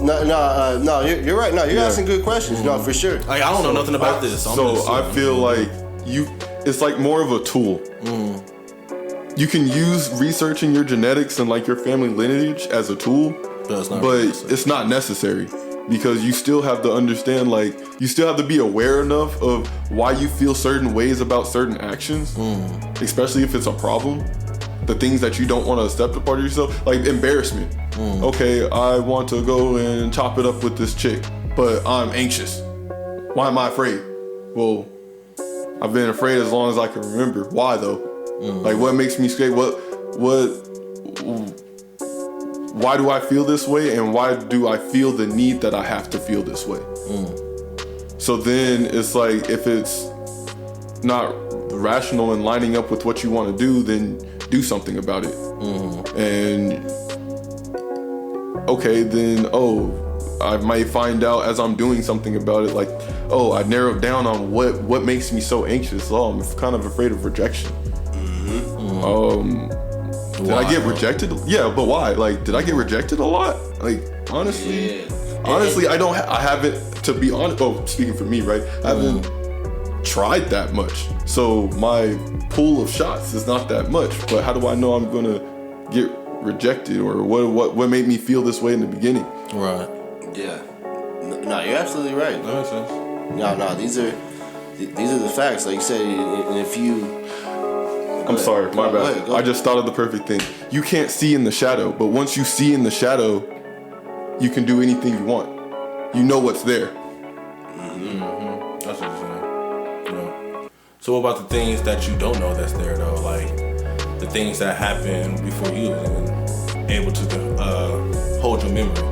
No, you're right. No, you're asking good questions. No, for sure. Like, I don't know nothing about this. So I feel like it's like more of a tool. You can use researching your genetics and like your family lineage as a tool, but it's not necessary, because you still have to understand, like, you still have to be aware enough of why you feel certain ways about certain actions, especially if it's a problem. The things that you don't want to accept a part of yourself, like embarrassment. Okay, I want to go and chop it up with this chick, but I'm anxious. Why am I afraid? Well, I've been afraid as long as I can remember. Why though? Like, what makes me scared? What why do I feel this way, and why do I feel the need that I have to feel this way? So then it's like, if it's not rational and lining up with what you want to do, then do something about it. And okay, then I might find out as I'm doing something about it, like, I narrowed down on what makes me so anxious. I'm kind of afraid of rejection. Did I get rejected? Yeah, but why? Like, did I get rejected a lot? Like, honestly, I haven't, to be honest, speaking for me, right? I haven't tried that much. So my pool of shots is not that much, but how do I know I'm gonna get rejected, or what made me feel this way in the beginning? Right. Yeah. No, you're absolutely right. That makes sense. No, these are the facts. Like you said, and if you... I'm sorry, my bad. Go ahead. I just thought of the perfect thing. You can't see in the shadow, but once you see in the shadow, you can do anything you want. You know what's there. That's what you're saying. Yeah. So what about the things that you don't know that's there, though? Like the things that happened before you was even able to hold your memory.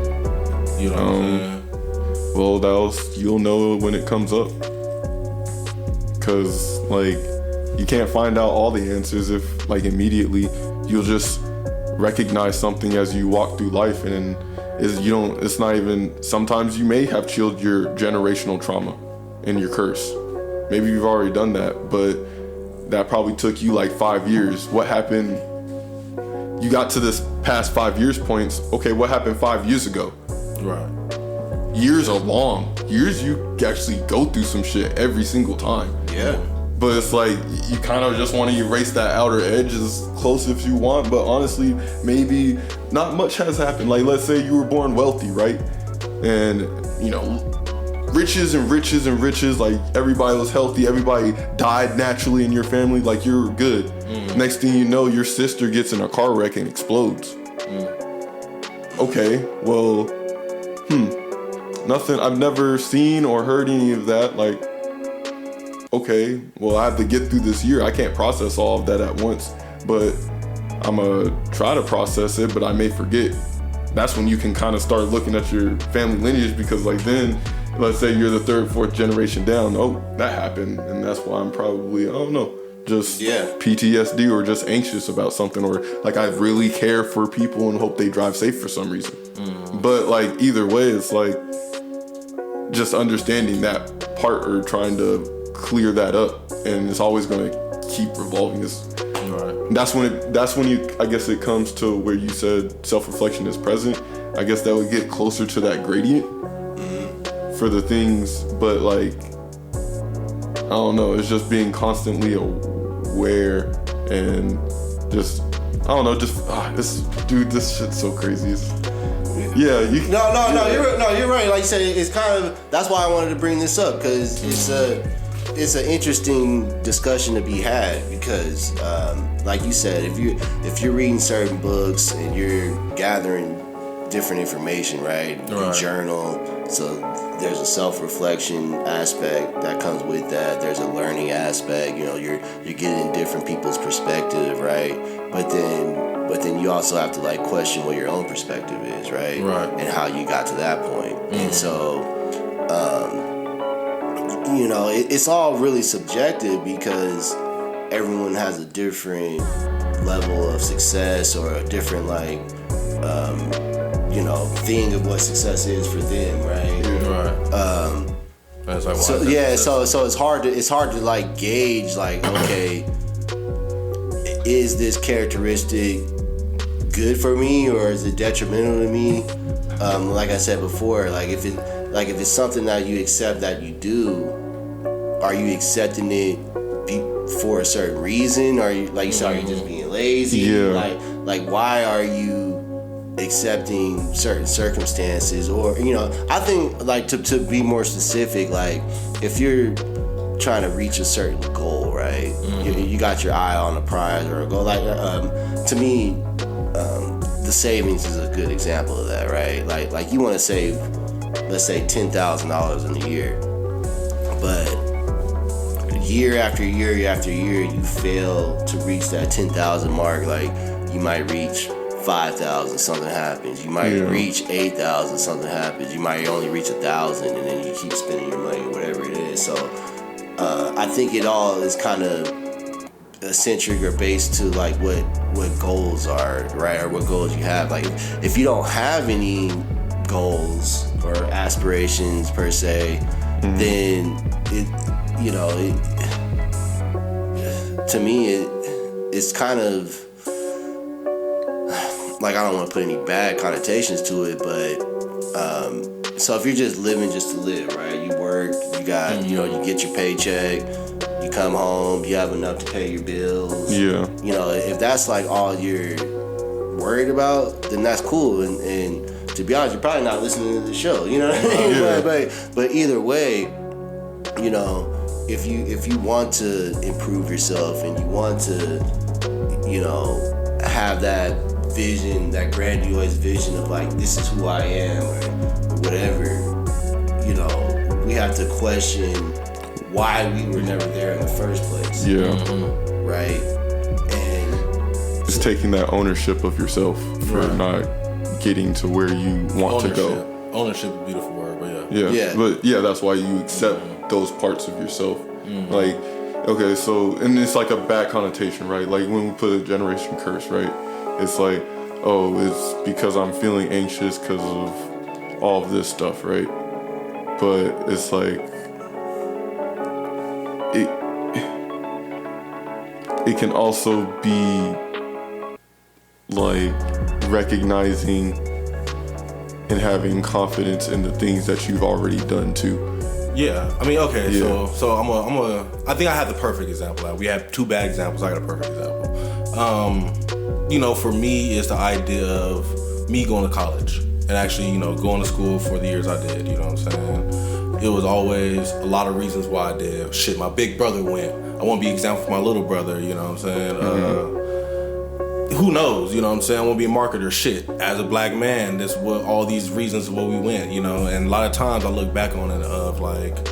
You know what I'm saying? Well, you'll know when it comes up. Because, like, you can't find out all the answers if, like, immediately. You'll just recognize something as you walk through life, and it's not even, sometimes you may have chilled your generational trauma and your curse. Maybe you've already done that, but that probably took you like 5 years. What happened? You got to this past 5 years points. Okay, what happened 5 years ago? Right. Years are long. Years, you actually go through some shit every single time. Yeah. But it's like, you kind of just want to erase that outer edge as close as you want, but honestly, maybe not much has happened. Like, let's say you were born wealthy, right? And, you know, riches and riches and riches, like, everybody was healthy, everybody died naturally in your family, like, you're good. Next thing you know, your sister gets in a car wreck and explodes. Okay, well, nothing, I've never seen or heard any of that, like, okay, well, I have to get through this year. I can't process all of that at once, but I'm gonna try to process it, but I may forget. That's when you can kind of start looking at your family lineage, because like then, let's say you're the third, fourth generation down. Oh, that happened, and that's why I'm probably, I don't know, just PTSD or just anxious about something, or like I really care for people and hope they drive safe for some reason. But like either way, it's like just understanding that part or trying to clear that up, and it's always going to keep revolving. That's when you, I guess it comes to where you said self-reflection is present. I guess that would get closer to that gradient for the things, but like, I don't know, it's just being constantly aware and just, I don't know, just this shit's so crazy. You're right. Like you said, it's kind of, that's why I wanted to bring this up, because it's an interesting discussion to be had, because like you said, if you're reading certain books and you're gathering different information, right? You journal, so there's a self-reflection aspect that comes with that. There's a learning aspect, you know, you're getting different people's perspective, right? But then you also have to like question what your own perspective is, right? And how you got to that point. And so you know, it's all really subjective, because everyone has a different level of success, or a different like you know, thing of what success is for them, right? That's like, so it's hard to like gauge, like, okay, is this characteristic good for me, or is it detrimental to me? Like I said before, like if it's something that you accept that you do, are you accepting it for a certain reason? Are you, like you said, are you just being lazy? Like why are you accepting certain circumstances? Or, you know, I think like to be more specific, like if you're trying to reach a certain goal, right? You got your eye on a prize or a goal. Like to me, the savings is a good example of that, right? Like you want to save, let's say $10,000 in a year, but year after year after year, you fail to reach that 10,000 mark. Like you might reach 5,000, something happens. You might reach 8,000, something happens. You might only reach 1,000, and then you keep spending your money, whatever it is. So I think it all is kind of eccentric or based to like what goals are, right? Or what goals you have. Like if you don't have any goals or aspirations per se, then to me it's kind of like, I don't want to put any bad connotations to it, but so if you're just living just to live, right? You work, you got, you get your paycheck, you come home, you have enough to pay your bills. Yeah. If that's like all you're worried about, then that's cool. And to be honest, you're probably not listening to the show. You know what I mean? Yeah. But either way, if you want to improve yourself and you want to, have that vision, that grandiose vision of like, this is who I am or whatever, we have to question why we were never there in the first place. Yeah. Right? And it's taking that ownership of yourself for not getting to where you want to go. Ownership is a beautiful word, but But that's why you accept those parts of yourself. Like, okay, so, and it's like a bad connotation, right? Like when we put a generation curse, right? It's like, oh, it's because I'm feeling anxious because of all of this stuff, right? But it's like, it can also be like recognizing and having confidence in the things that you've already done too. Yeah, I mean, okay, so I think I have the perfect example. We have two bad examples. I got a perfect example. For me, it's the idea of me going to college and actually, going to school for the years I did. You know what I'm saying? It was always a lot of reasons why I did. Shit, my big brother went. I want to be an example for my little brother. You know what I'm saying? Who knows? You know what I'm saying? I want to be a marketer. Shit, as a black man, that's what all these reasons why we went. And a lot of times I look back on it of like,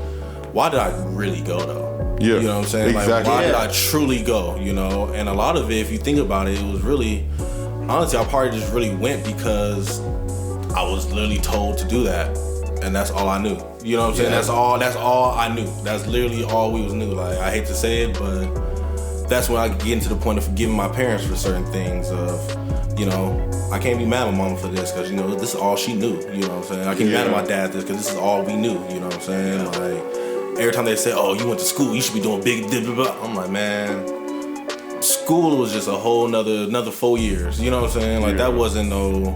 why did I really go though? Yeah, you know what I'm saying? Exactly. Like, why did I truly go? And a lot of it, if you think about it, it was really, honestly, I probably just really went because I was literally told to do that, and that's all I knew. You know what I'm saying? That's all I knew. That's literally all we was knew. Like, I hate to say it, but that's when I get into the point of forgiving my parents for certain things of, I can't be mad at my mama for this because, this is all she knew. You know what I'm saying? I can't be mad at my dad for this because this is all we knew. You know what I'm saying? Like, every time they say, oh, you went to school, you should be doing big, blah, blah, blah. I'm like, man, school was just a whole another 4 years. You know what I'm saying? Like, that wasn't no...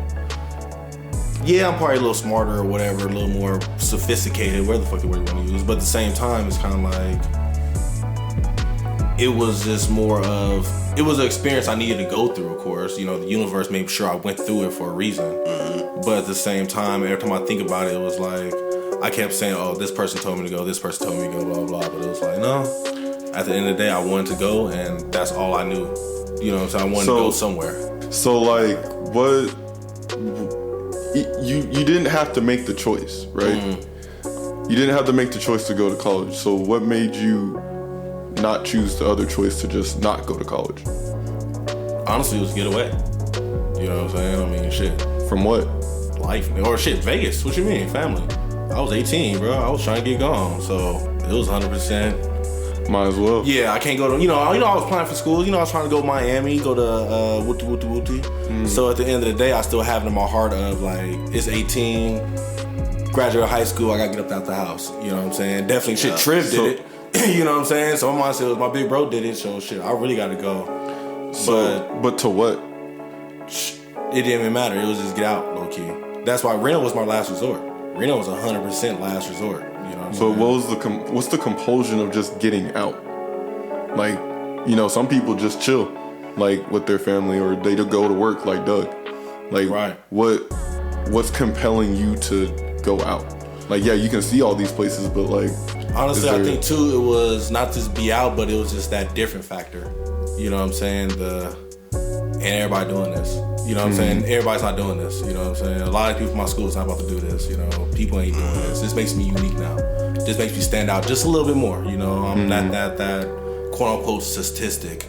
Yeah, I'm probably a little smarter or whatever, a little more sophisticated, where the fuck the word you want to use. But at the same time, it's kind of like... It was just more of... It was an experience I needed to go through, of course. The universe made sure I went through it for a reason. But at the same time, every time I think about it, it was like... I kept saying, oh, this person told me to go, this person told me to go, blah, blah, but it was like, no. At the end of the day, I wanted to go, and that's all I knew. You know what I'm saying? I wanted to go somewhere. So, like, what... You didn't have to make the choice, right? You didn't have to make the choice to go to college. So what made you not choose the other choice to just not go to college? Honestly, it was get away. You know what I'm saying? I mean, shit. From what? Life. Or shit, Vegas. What you mean? Family. I was 18, bro. I was trying to get gone. So it was 100%. Might as well. Yeah, I can't go to, I was applying for school. I was trying to go to Miami, go to Wooty. So at the end of the day, I still have it in my heart of like, it's 18, graduate high school, I gotta get up out the house. You know what I'm saying? Definitely shit, Triv did it. You know what I'm saying? So my mind said, my big bro did it, so shit, I really gotta go. But to what? It didn't even matter. It was just get out, low key. That's why Reno was my last resort. Reno was 100% last resort. But what's the compulsion of just getting out? Like, some people just chill, like with their family, or they go to work like Doug. Like, right. What's compelling you to go out? Like, yeah, you can see all these places, but like, honestly, I think too, it was not just be out, but it was just that different factor. You know what I'm saying? And everybody doing this. You know what I'm saying? Everybody's not doing this. You know what I'm saying? A lot of people from my school is not about to do this. People ain't doing this. This makes me unique now. This makes me stand out just a little bit more. I'm not that quote unquote statistic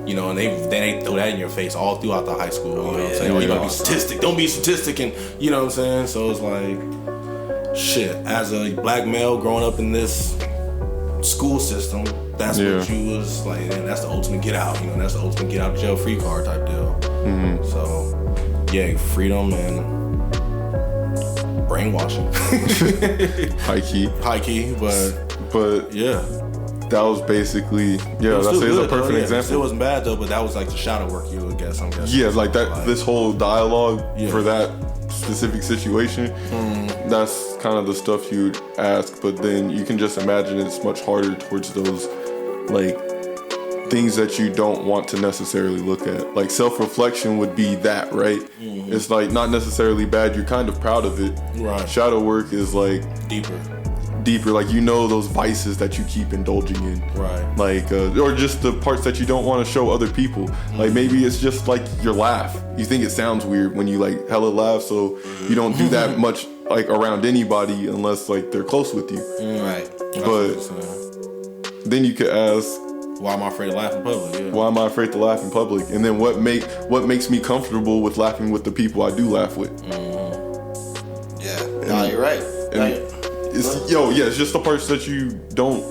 You know, and they throw that in your face all throughout the high school. You know what I'm saying? Oh, you gotta be statistic. Don't be statistic. And you know what I'm saying? So it's like, shit. As a black male growing up in this school system, that's what you was like. And that's the ultimate get out. You know, that's the ultimate get out of jail free card type deal. Mm-hmm. So yeah, freedom and brainwashing. High key, but yeah. That was basically that's a perfect example. It still wasn't bad though, but that was like the shadow work you would guess. I'm guessing. Yeah, like that. Like, this whole dialogue for that specific situation. That's kind of the stuff you'd ask, but then you can just imagine it's much harder towards those like things that you don't want to necessarily look at. Like self-reflection would be that, right? Mm-hmm. It's like not necessarily bad. You're kind of proud of it. Right. Shadow work is like deeper, like you know those vices that you keep indulging in, right? Like or just the parts that you don't want to show other people. Like maybe it's just like your laugh. You think it sounds weird when you like hella laugh, so you don't do that much like around anybody unless like they're close with you, right? But then you could ask, why am I afraid to laugh in public? Yeah. Why am I afraid to laugh in public? And then what makes me comfortable with laughing with the people I do laugh with? Yeah, no, you're right. It's just the parts that you don't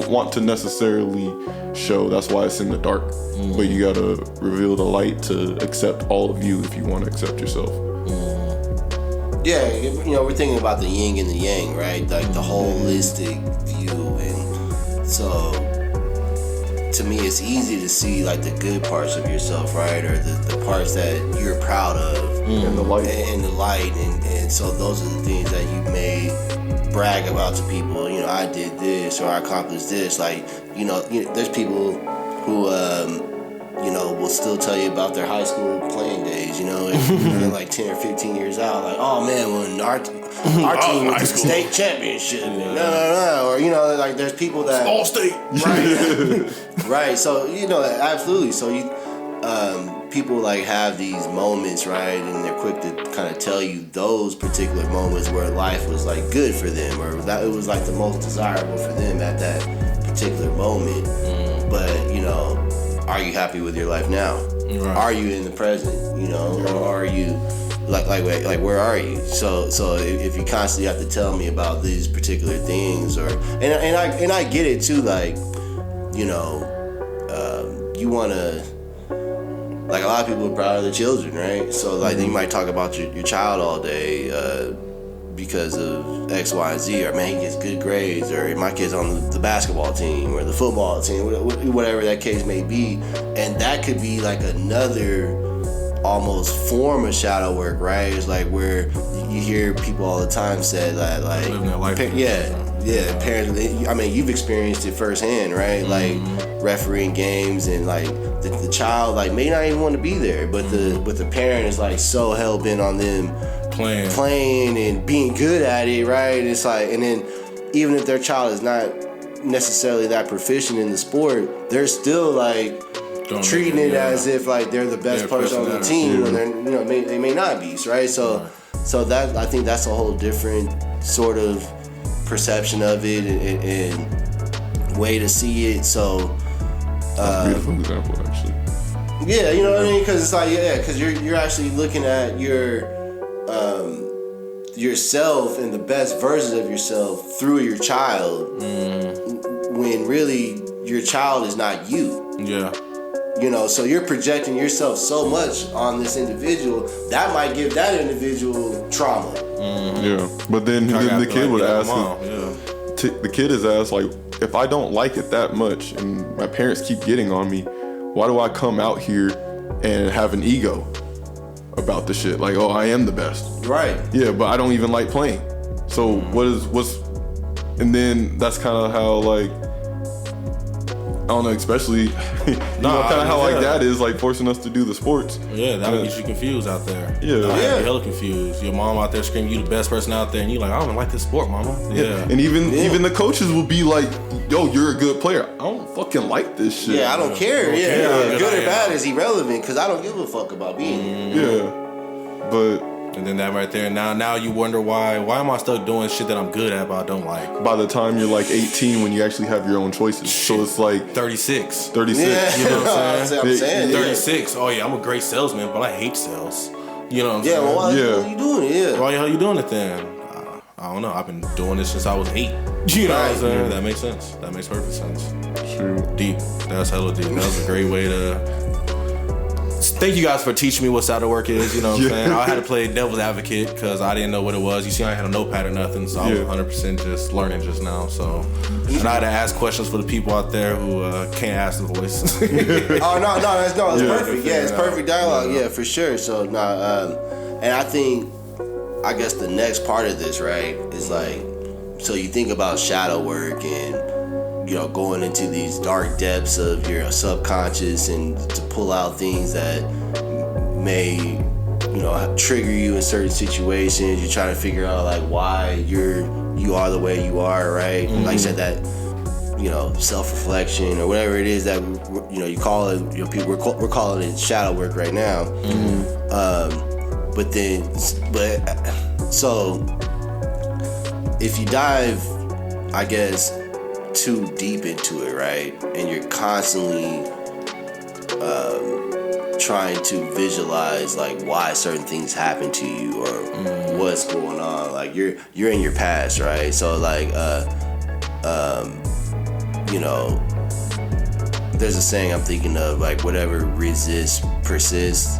want to necessarily show. That's why it's in the dark. But you gotta reveal the light to accept all of you if you want to accept yourself. Yeah, you know, we're thinking about the yin and the yang, right? Like the holistic view, and so to me, it's easy to see like the good parts of yourself, right, or the parts that you're proud of, and the light, and so those are the things that you may brag about to people. You know, I did this or I accomplished this. Like, you know there's people who will still tell you about their high school playing days. You know, and they're like 10 or 15 years out. Like, oh man, when our team went to the state championship. No. Or, like there's people that... All state. Right. Right. So, absolutely. So, people like have these moments, right? And they're quick to kind of tell you those particular moments where life was like good for them, or that it was like the most desirable for them at that particular moment. But, are you happy with your life now? Right. Are you in the present? Or are you... Like where are you? So if you constantly have to tell me about these particular things, and I get it too, like, you wanna, like, a lot of people are proud of their children, right? So like you might talk about your child all day because of X, Y, and Z, or man, he gets good grades, or my kid's on the basketball team or the football team, whatever that case may be, and that could be like another almost form of shadow work, right? It's like where you hear people all the time say that, like, parents. I mean, you've experienced it firsthand, right? Like refereeing games, and like the child like may not even want to be there, but the parent is like so hell bent on them playing and being good at it, right? It's like, and then even if their child is not necessarily that proficient in the sport, they're still like treating it as if like they're the best person on the team, and they're they may not be, right? So that, I think that's a whole different sort of perception of it and way to see it. So that's a beautiful example, actually. Yeah, you know what I mean? Because it's like because you're actually looking at yourself and the best versions of yourself through your child, when really your child is not you. Yeah. So you're projecting yourself so much on this individual that might give that individual trauma. Yeah, but then the kid would ask, the kid is asked, like, if I don't like it that much and my parents keep getting on me, why do I come out here and have an ego about the shit? Like, oh, I am the best. Right. Yeah, but I don't even like playing. So what's, and then that's kind of how, like, I don't know, especially, kind of how like that is like forcing us to do the sports. Yeah, that would get you confused out there. Yeah. You're hella confused. Your mom out there screaming, you the best person out there, and you like, I don't like this sport, mama. Yeah. And even the coaches will be like, yo, you're a good player. I don't fucking like this shit. Yeah, I don't care. Good or bad is irrelevant, because I don't give a fuck about being here. Yeah. But And then that right there, now you wonder why am I stuck doing shit that I'm good at but I don't like? By the time you're like 18, when you actually have your own choices, so it's like 36. 36. Yeah. You know what I'm saying? I'm saying 36. Oh yeah, I'm a great salesman, but I hate sales. You know what I'm saying? Well, why are you doing it? Yeah. Why the hell you doing it then? I don't know. I've been doing this since I was 8. You know what I'm saying? That makes sense. That makes perfect sense. True. Deep. That's hella deep. That was a great way to. Thank you guys for teaching me what shadow work is. You know what I'm saying? I had to play devil's advocate because I didn't know what it was. You see, I had a notepad or nothing, so I was 100% just learning just now. So, and I had to ask questions for the people out there who can't ask the voice. It's perfect. Yeah, it's perfect dialogue. Yeah, for sure. So, and I guess the next part of this, right, is like, so you think about shadow work and, you know, going into these dark depths of your subconscious and to pull out things that may, you know, trigger you in certain situations. You're trying to figure out like why you are the way you are, right? Mm-hmm. Like I said, that, you know, self-reflection or whatever it is that, you know, you call it, you know, people we're calling it shadow work right now. Mm-hmm. So if you dive, I guess, too deep into it, right? And you're constantly trying to visualize like why certain things happen to you or what's going on. Like you're in your past, right? So like you know, there's a saying I'm thinking of, like, whatever resists persists,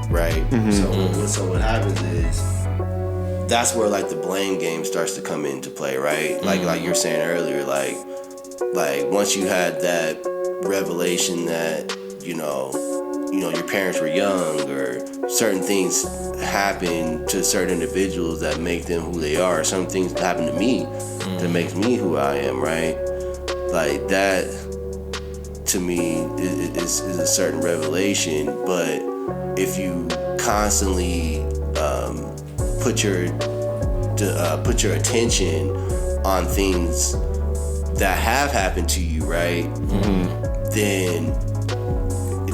right? Mm-hmm. So what happens is that's where like the blame game starts to come into play, right? Mm-hmm. Like you're saying earlier, like once you had that revelation that you know your parents were young, or certain things happen to certain individuals that make them who they are. Some things happen to me that makes me who I am, right? Like that to me is a certain revelation. But if you constantly put your attention on things that have happened to you, right? Mm-hmm. Then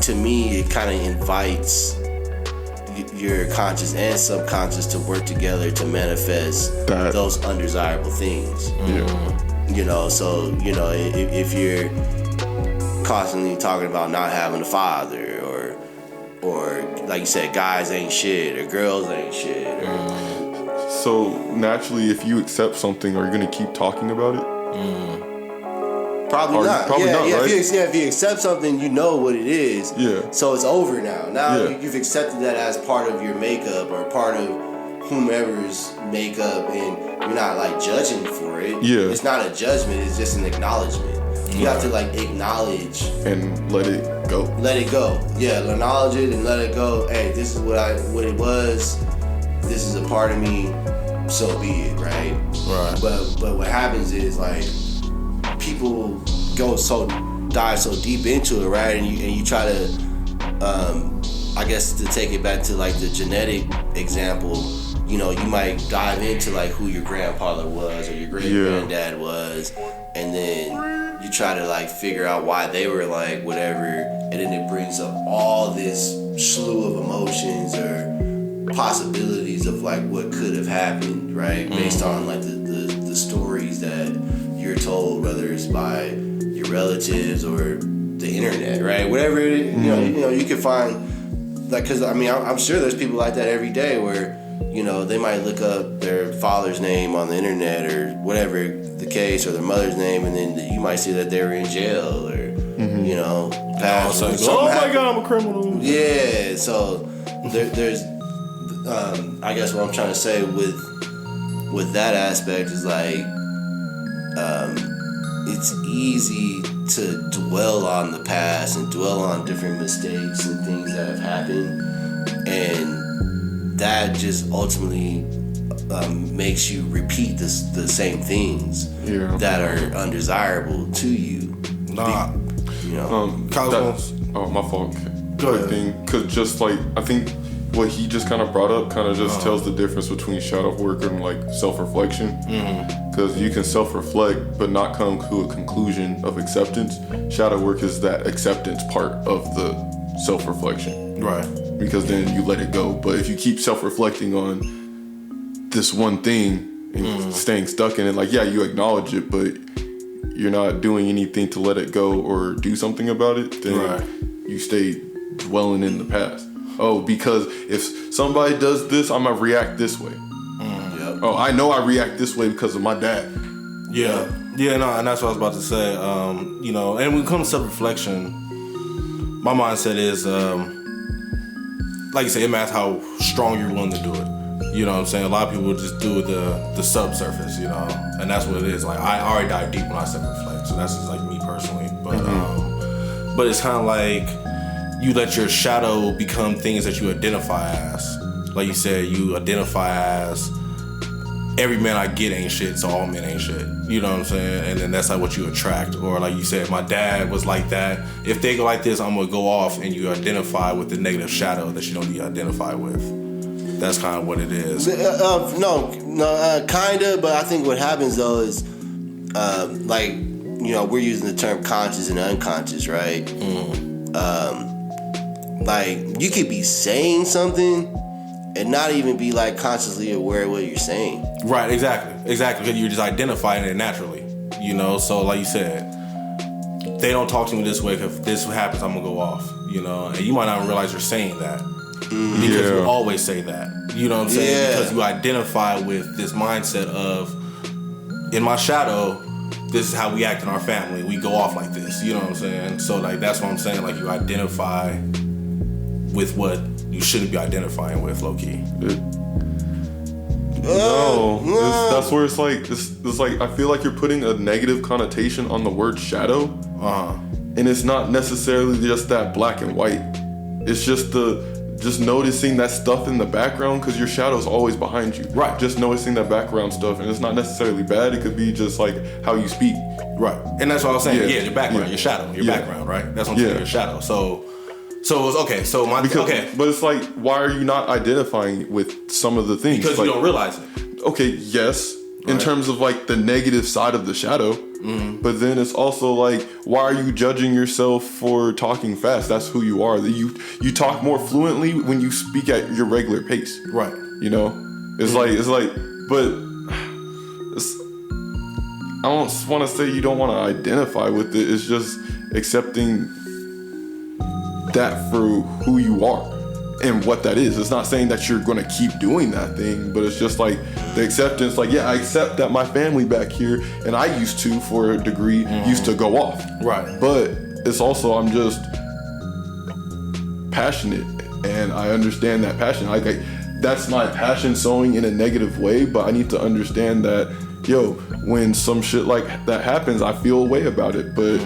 to me it kind of invites your conscious and subconscious to work together to manifest those undesirable things. Yeah. You know, so you know, if you're constantly talking about not having a father, or like you said, guys ain't shit, or girls ain't shit, or so naturally, if you accept something, are you gonna keep talking about it? Probably not. Probably not, right? If you accept something, you know what it is. Yeah. So it's over now. Now you've accepted that as part of your makeup or part of whomever's makeup, and you're not like judging for it. Yeah. It's not a judgment. It's just an acknowledgement. You have to like acknowledge and let it go. Let it go. Yeah, acknowledge it and let it go. Hey, this is what it was. This is a part of me. So be it, right? Right. But what happens is like people dive so deep into it, right? And you try to, I guess to take it back to like the genetic example, you know, you might dive into like who your grandfather was or your great granddad was, and then you try to like figure out why they were like whatever, and then it brings up all this slew of emotions or possibilities of like what could have happened, right? Based on like the stories that you're told, whether it's by your relatives or the internet, right? Whatever it is, you know, you can find, like, because I mean, I'm sure there's people like that every day where, you know, they might look up their father's name on the internet or whatever the case, or their mother's name, and then you might see that they were in jail or, you know, past. Oh my God, I'm a criminal. Yeah, so there's, I guess what I'm trying to say with that aspect is like, it's easy to dwell on the past and dwell on different mistakes and things that have happened, and that just ultimately makes you repeat the same things that are undesirable to you. Nah, you know. My fault. Go ahead. Because just like I think what he just kind of brought up kind of just tells the difference between shadow work and like self-reflection. Because you can self-reflect but not come to a conclusion of acceptance. Shadow work is that acceptance part of the self-reflection. Right. because then you let it go. But if you keep self-reflecting on this one thing and staying stuck in it, like, yeah, you acknowledge it, but you're not doing anything to let it go or do something about it, then you stay dwelling in the past. Oh, because if somebody does this, I'm gonna react this way. Oh, I know I react this way because of my dad. Yeah, no, and that's what I was about to say. You know, and when it comes to self-reflection, my mindset is, like you say, it matters how strong you're willing to do it. You know what I'm saying? A lot of people just do the subsurface, you know, and that's what it is. Like, I already dive deep when I self-reflect, so that's just like me personally. But it's kind of like you let your shadow become things that you identify as. Like you said, you identify as every man I get ain't shit, so all men ain't shit. You know what I'm saying? And then that's like what you attract. Or like you said, my dad was like that. If they go like this, I'm gonna go off, and you identify with the negative shadow that you don't need to identify with. That's kind of what it is. Kinda. But I think what happens though is, like, you know, we're using the term conscious and unconscious, right? Like, you could be saying something and not even be like consciously aware of what you're saying. Right, exactly. Because you're just identifying it naturally. You know, so like you said, they don't talk to me this way, if this happens, I'm gonna go off. You know, and you might not realize you're saying that. Because you always say that. You know what I'm saying? Yeah. Because you identify with this mindset of, in my shadow, this is how we act in our family. We go off like this. You know what I'm saying? So like, that's what I'm saying. Like, you identify with what you shouldn't be identifying with, low key. That's where it's like I feel like you're putting a negative connotation on the word shadow, and it's not necessarily just that black and white. It's just noticing that stuff in the background, because your shadow's always behind you. Right. Just noticing that background stuff, and it's not necessarily bad. It could be just like how you speak. Right. And that's what I was saying. Yeah, your background, your shadow, your background, right? That's what I'm saying. Your shadow. So it was okay. So but it's like, why are you not identifying with some of the things? Because like, you don't realize it. Okay, yes, in terms of like the negative side of the shadow, but then it's also like, why are you judging yourself for talking fast? That's who you are. You talk more fluently when you speak at your regular pace. Right. You know, it's like, but I don't want to say you don't want to identify with it. It's just accepting that for who you are and what that is. It's not saying that you're going to keep doing that thing, but it's just like the acceptance, like, yeah, I accept that my family back here, and I used to, for a degree, used to go off. Right. But it's also, I'm just passionate, and I understand that passion. Like, that's my passion sowing in a negative way, but I need to understand that, yo, when some shit like that happens, I feel a way about it, but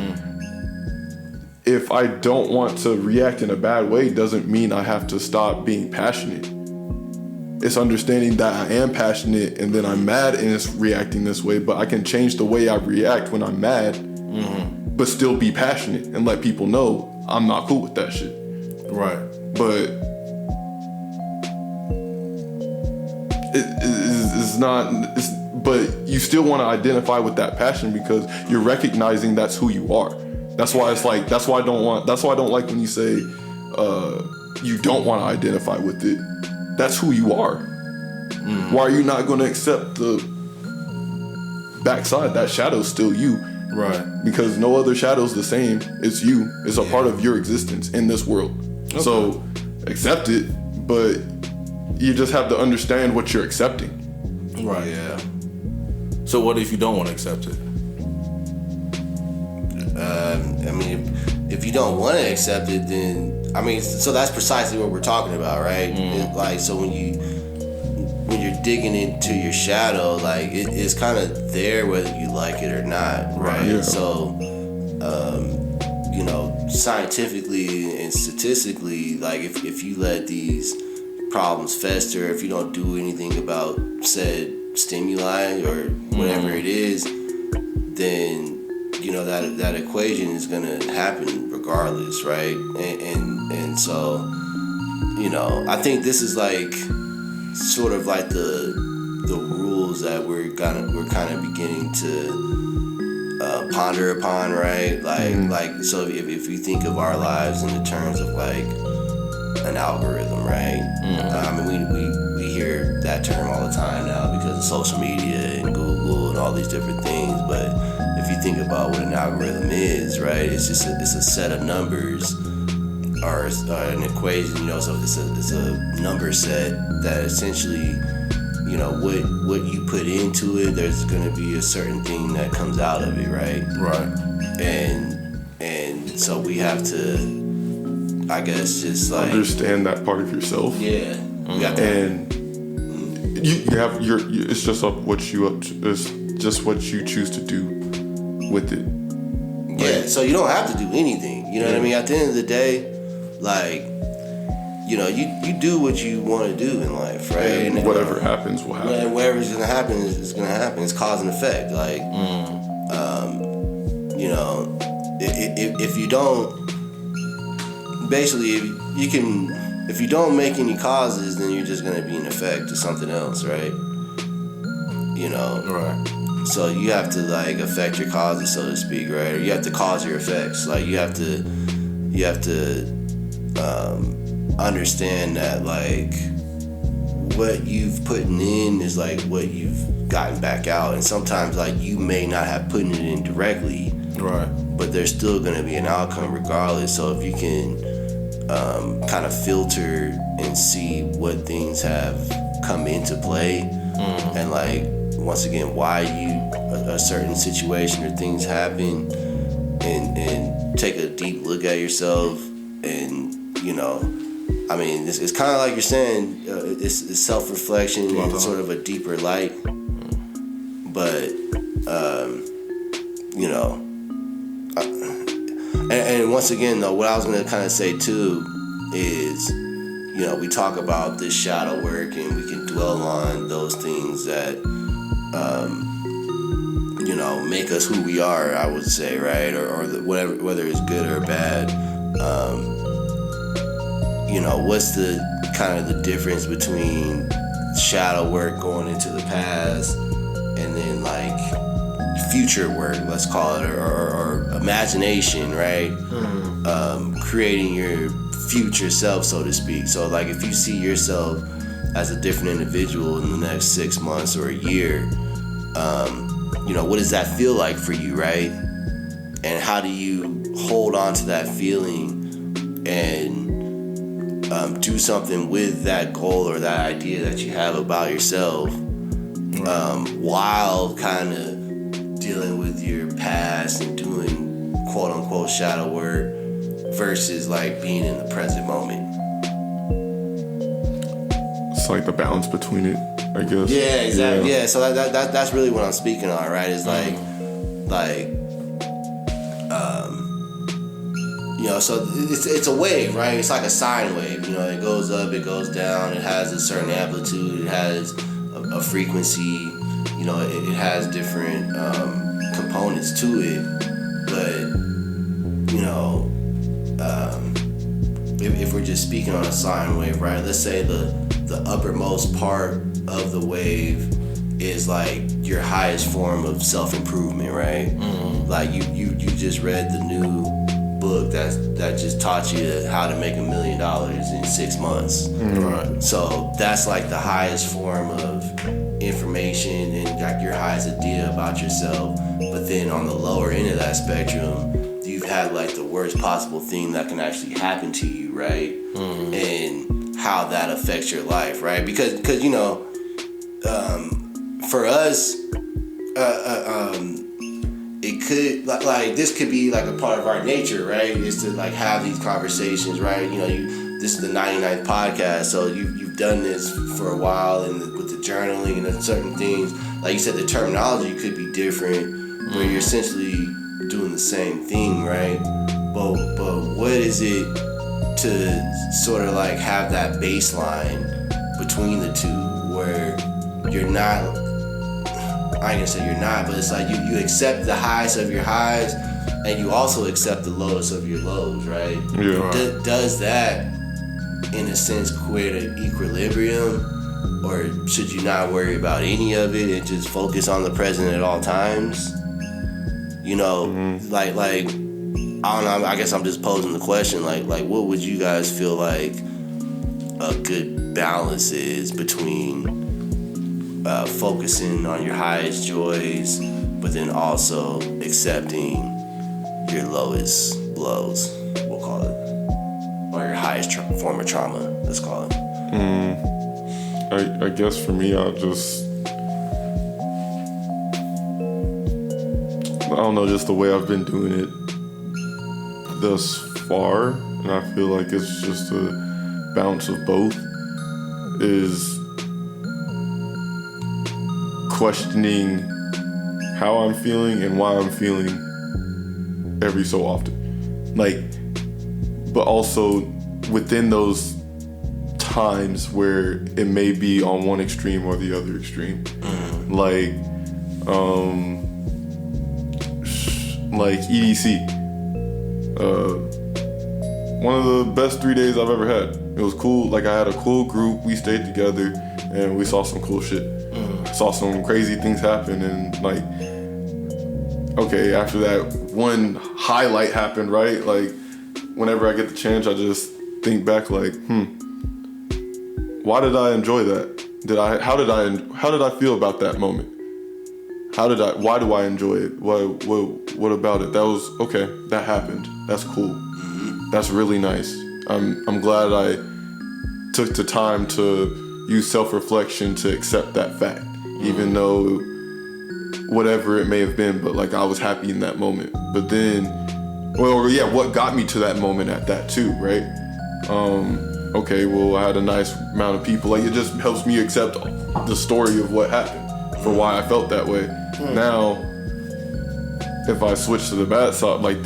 if I don't want to react in a bad way, doesn't mean I have to stop being passionate. It's understanding that I am passionate, and then I'm mad and it's reacting this way, but I can change the way I react when I'm mad, but still be passionate and let people know I'm not cool with that shit. Right. But but you still want to identify with that passion because you're recognizing that's who you are. That's why it's like, that's why I don't like when you say you don't want to identify with it. That's who you are. Why are you not going to accept the backside? That shadow's still you. Right. Because no other shadow's the same. It's you. It's a part of your existence in this world. Okay. So accept it, but you just have to understand what you're accepting. Right. Yeah. So what if you don't want to accept it? I mean, if you don't want to accept it, then, I mean, so that's precisely what we're talking about, right? Like, so when you're digging into your shadow, like, it's kind of there whether you like it or not, right? Yeah. So, you know, scientifically and statistically, like, if you let these problems fester, if you don't do anything about said stimuli or whatever it is, then, you know, that equation is gonna happen regardless, right? And so, you know, I think this is like sort of like the rules that we're kind of beginning to ponder upon, right? Like so if you think of our lives in the terms of like an algorithm, right? I mean, we hear that term all the time now because of social media and Google and all these different things. But if you think about what an algorithm is, right, it's just it's a set of numbers or an equation, you know. So it's a number set that essentially, you know, what you put into it, there's going to be a certain thing that comes out of it, right? Right. And so we have to, I guess, just like understand that part of yourself. Yeah. We have to, And you have it's just it's just what you choose to do with it. yeah. So you don't have to do anything. You know what I mean? At the end of the day, like, you know, you do what you want to do in life, right? And whatever happens will happen. And whatever's gonna happen is gonna happen. It's cause and effect. Like, you know, if you don't, basically, if you don't make any causes, then you're just gonna be an effect to something else, right? You know, Right. so you have to like affect your causes, so to speak, right? Or you have to cause your effects. Like you have to understand that like what you've put in is like what you've gotten back out, and sometimes like you may not have put it in directly, Right. but there's still going to be an outcome regardless. So if you can kind of filter and see what things have come into play, and like once again why a certain situation or things happen, and take a deep look at yourself, and you know, I mean, it's kind of like you're saying, it's self-reflection in sort of a deeper light, but you know, and once again though, what I was gonna kind of say too is, you know, we talk about this shadow work and we can dwell on those things that you know, make us who we are, I would say, right? Or whatever, whether it's good or bad. You know, what's the kind of the difference between shadow work going into the past and then like future work, let's call it, or imagination, right? Creating your future self, so to speak. So like if you see yourself as a different individual in the next 6 months or a year, you know, what does that feel like for you, right? And how do you hold on to that feeling and do something with that goal or that idea that you have about yourself, while kind of dealing with your past and doing quote unquote shadow work versus like being in the present moment. It's like the balance between it, I guess. Yeah, exactly. Yeah, so that's really what I'm speaking on, right? It's like you know, so it's a wave, right? It's like a sine wave. You know, it goes up, it goes down. It has a certain amplitude. It has a frequency. You know, it has different components to it. But you know, if we're just speaking on a sine wave, right? Let's say the uppermost part of the wave is like your highest form of self-improvement, right? Like you just read the new book that just taught you how to make $1 million in 6 months. Right. So that's like the highest form of information and like your highest idea about yourself. But then on the lower end of that spectrum, you've had like the worst possible thing that can actually happen to you, right? And how that affects your life, right? Because you know, for us, it could like this could be like a part of our nature, right? Is to like have these conversations, right? You know, this is the 99th podcast, so you've done this for a while, and with the journaling and the certain things, like you said, the terminology could be different, but you're essentially doing the same thing, right? But what is it to sort of like have that baseline between the two where you're not, I ain't gonna say you're not, but it's like you accept the highs of your highs and you also accept the lows of your lows, right? Yeah. Does that, in a sense, create an equilibrium, or should you not worry about any of it and just focus on the present at all times? You know, like I don't know. I guess I'm just posing the question. Like, what would you guys feel like a good balance is between focusing on your highest joys, but then also accepting your lowest blows, we'll call it, or your highest form of trauma, let's call it. I guess for me, I don't know, just the way I've been doing it thus far, and I feel like it's just a balance of both, is questioning how I'm feeling and why I'm feeling every so often. Like, but also within those times where it may be on one extreme or the other extreme. Like EDC. One of the best 3 days I've ever had. It was cool. Like, I had a cool group. We stayed together and we saw some cool shit. Saw some crazy things happen, and like, okay, after that one highlight happened, right? Like, whenever I get the chance, I just think back like, why did I enjoy that? How did I feel about that moment? Why do I enjoy it? What about it? That was, okay, that happened. That's cool. That's really nice. I'm glad I took the time to use self-reflection to accept that fact, even though whatever it may have been, but like, I was happy in that moment. But then, what got me to that moment at that too, right? Okay, well, I had a nice amount of people. Like, it just helps me accept the story of what happened for why I felt that way. Now, if I switch to the bad side, like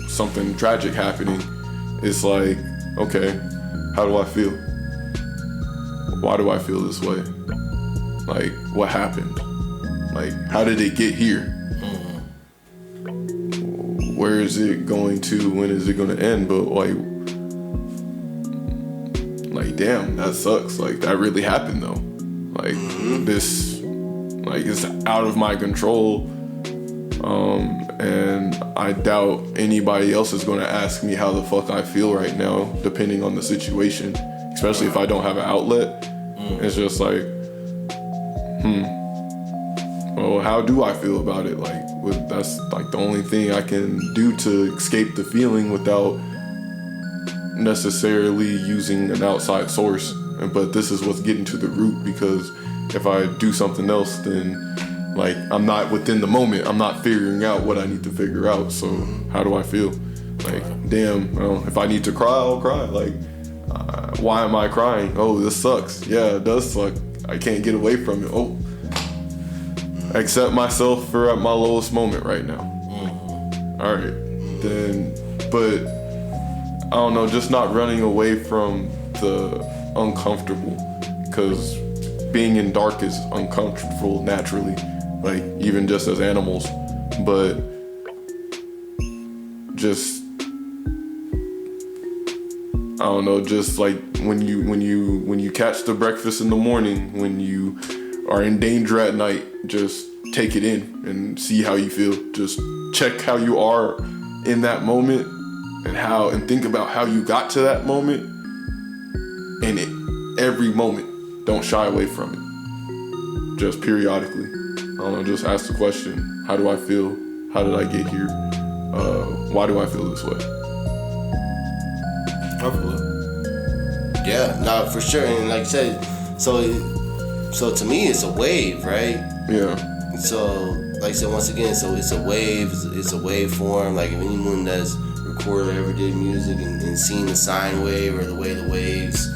something tragic happening, it's like, okay, how do I feel? Why do I feel this way? Like, what happened? Like, how did it get here? Where is it going to? When is it going to end? But like, damn, that sucks. Like, that really happened though. Like, this, like, it's out of my control. And I doubt anybody else is going to ask me how the fuck I feel right now, depending on the situation, especially if I don't have an outlet. It's just like, well, how do I feel about it? Like, that's like the only thing I can do to escape the feeling without necessarily using an outside source. But this is what's getting to the root, because if I do something else, then like, I'm not within the moment. I'm not figuring out what I need to figure out. So how do I feel? Like, damn, if I need to cry, I'll cry. Like, why am I crying? Oh, this sucks. Yeah, it does suck. I can't get away from it. Oh, I accept myself for at my lowest moment right now. All right, then, but I don't know, just not running away from the uncomfortable, because being in dark is uncomfortable naturally, like, even just as animals. But just, I don't know, just like when you catch the breakfast in the morning, when you are in danger at night, just take it in and see how you feel. Just check how you are in that moment, and think about how you got to that moment. And every moment, don't shy away from it. Just periodically, I don't know, just ask the question: how do I feel? How did I get here? Why do I feel this way? I feel it. Yeah, no, for sure. And like I said, so to me, it's a wave, right? Yeah. So, like I said, once again, so it's a wave. It's a waveform. Like, if anyone that's recorded or ever did music and seen the sine wave, or the way the waves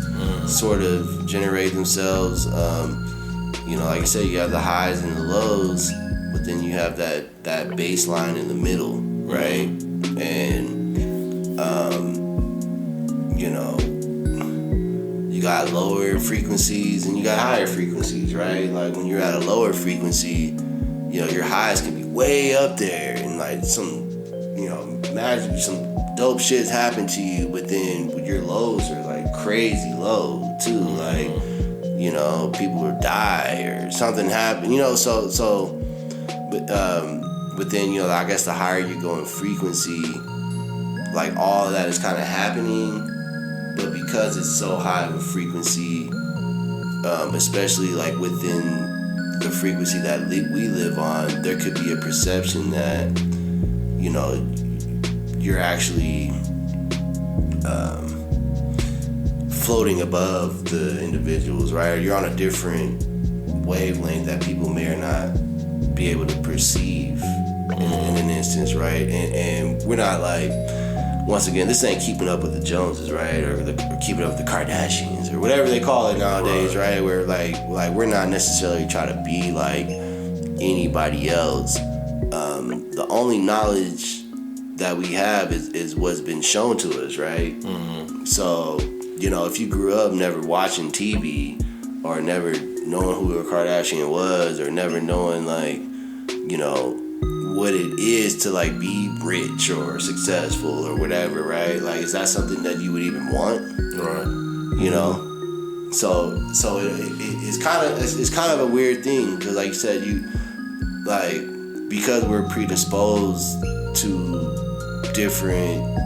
sort of generate themselves, like I said, you have the highs and the lows, but then you have that baseline in the middle, right? And you got lower frequencies and you got higher frequencies, right? Like, when you're at a lower frequency, your highs can be way up there, and like imagine some dope shit's happened to you, but then your lows are like crazy low too, like, people will die or something happen, but then, I guess the higher you go in frequency, like, all of that is kind of happening, but because it's so high of a frequency, especially like within the frequency that we live on, there could be a perception that, you know, you're actually floating above the individuals, right? Or you're on a different wavelength that people may or not be able to perceive in an instance, right? And we're not like, once again, this ain't keeping up with the Joneses, right? Or keeping up with the Kardashians or whatever they call it nowadays, right? Where like we're not necessarily trying to be like anybody else. The only knowledge that we have is what's been shown to us, right? Mm-hmm. So, you know, if you grew up never watching TV or never knowing who a Kardashian was or never knowing, like, you know, what it is to like be rich or successful or whatever, right? Like, is that something that you would even want? Right. You know? So it's kind of a weird thing because, like you said, because we're predisposed to different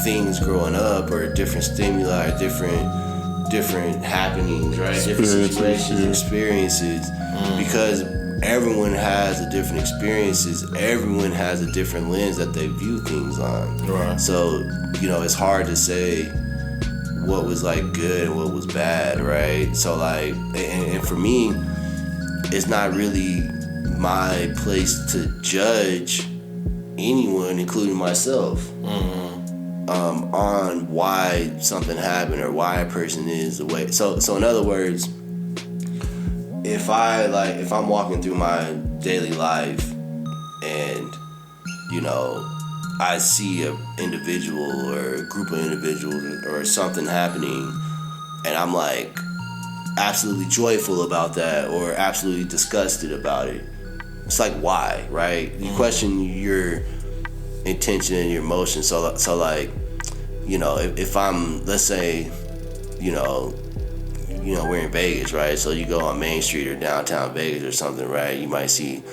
things growing up or different stimuli or different happenings, right? Different situations, experiences, because everyone has a different experiences. Everyone has a different lens that they view things on. Right. So, you know, it's hard to say what was like good and what was bad, right? So like, and for me, it's not really my place to judge anyone, including myself, on why something happened or why a person is the way. So in other words, if I'm walking through my daily life and, you know, I see an individual or a group of individuals or something happening and I'm like absolutely joyful about that or absolutely disgusted about it, it's like, why, right? You question your intention and your emotion. So like, you know, if I'm, let's say, you know, we're in Vegas, right? So you go on Main Street or downtown Vegas or something, right? You might see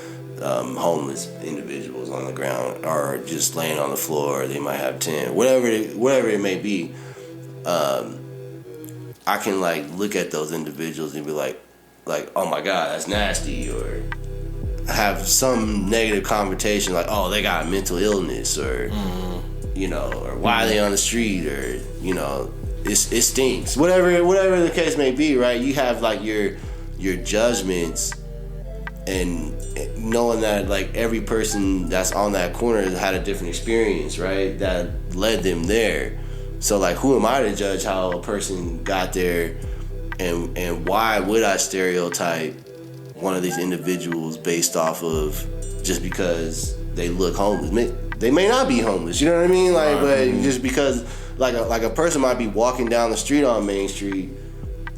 homeless individuals on the ground or just laying on the floor. They might have tent, whatever it may be. I can like look at those individuals and be like, oh my God, that's nasty, or have some negative connotation like, oh, they got mental illness, or you know, or why are they on the street, or you know, it stinks. Whatever the case may be, right? You have like your judgments, and knowing that like every person that's on that corner has had a different experience, right? That led them there. So like, who am I to judge how a person got there, and why would I stereotype one of these individuals based off of just because they look homeless? They may not be homeless, you know what I mean? Like, but just because like a person might be walking down the street on Main Street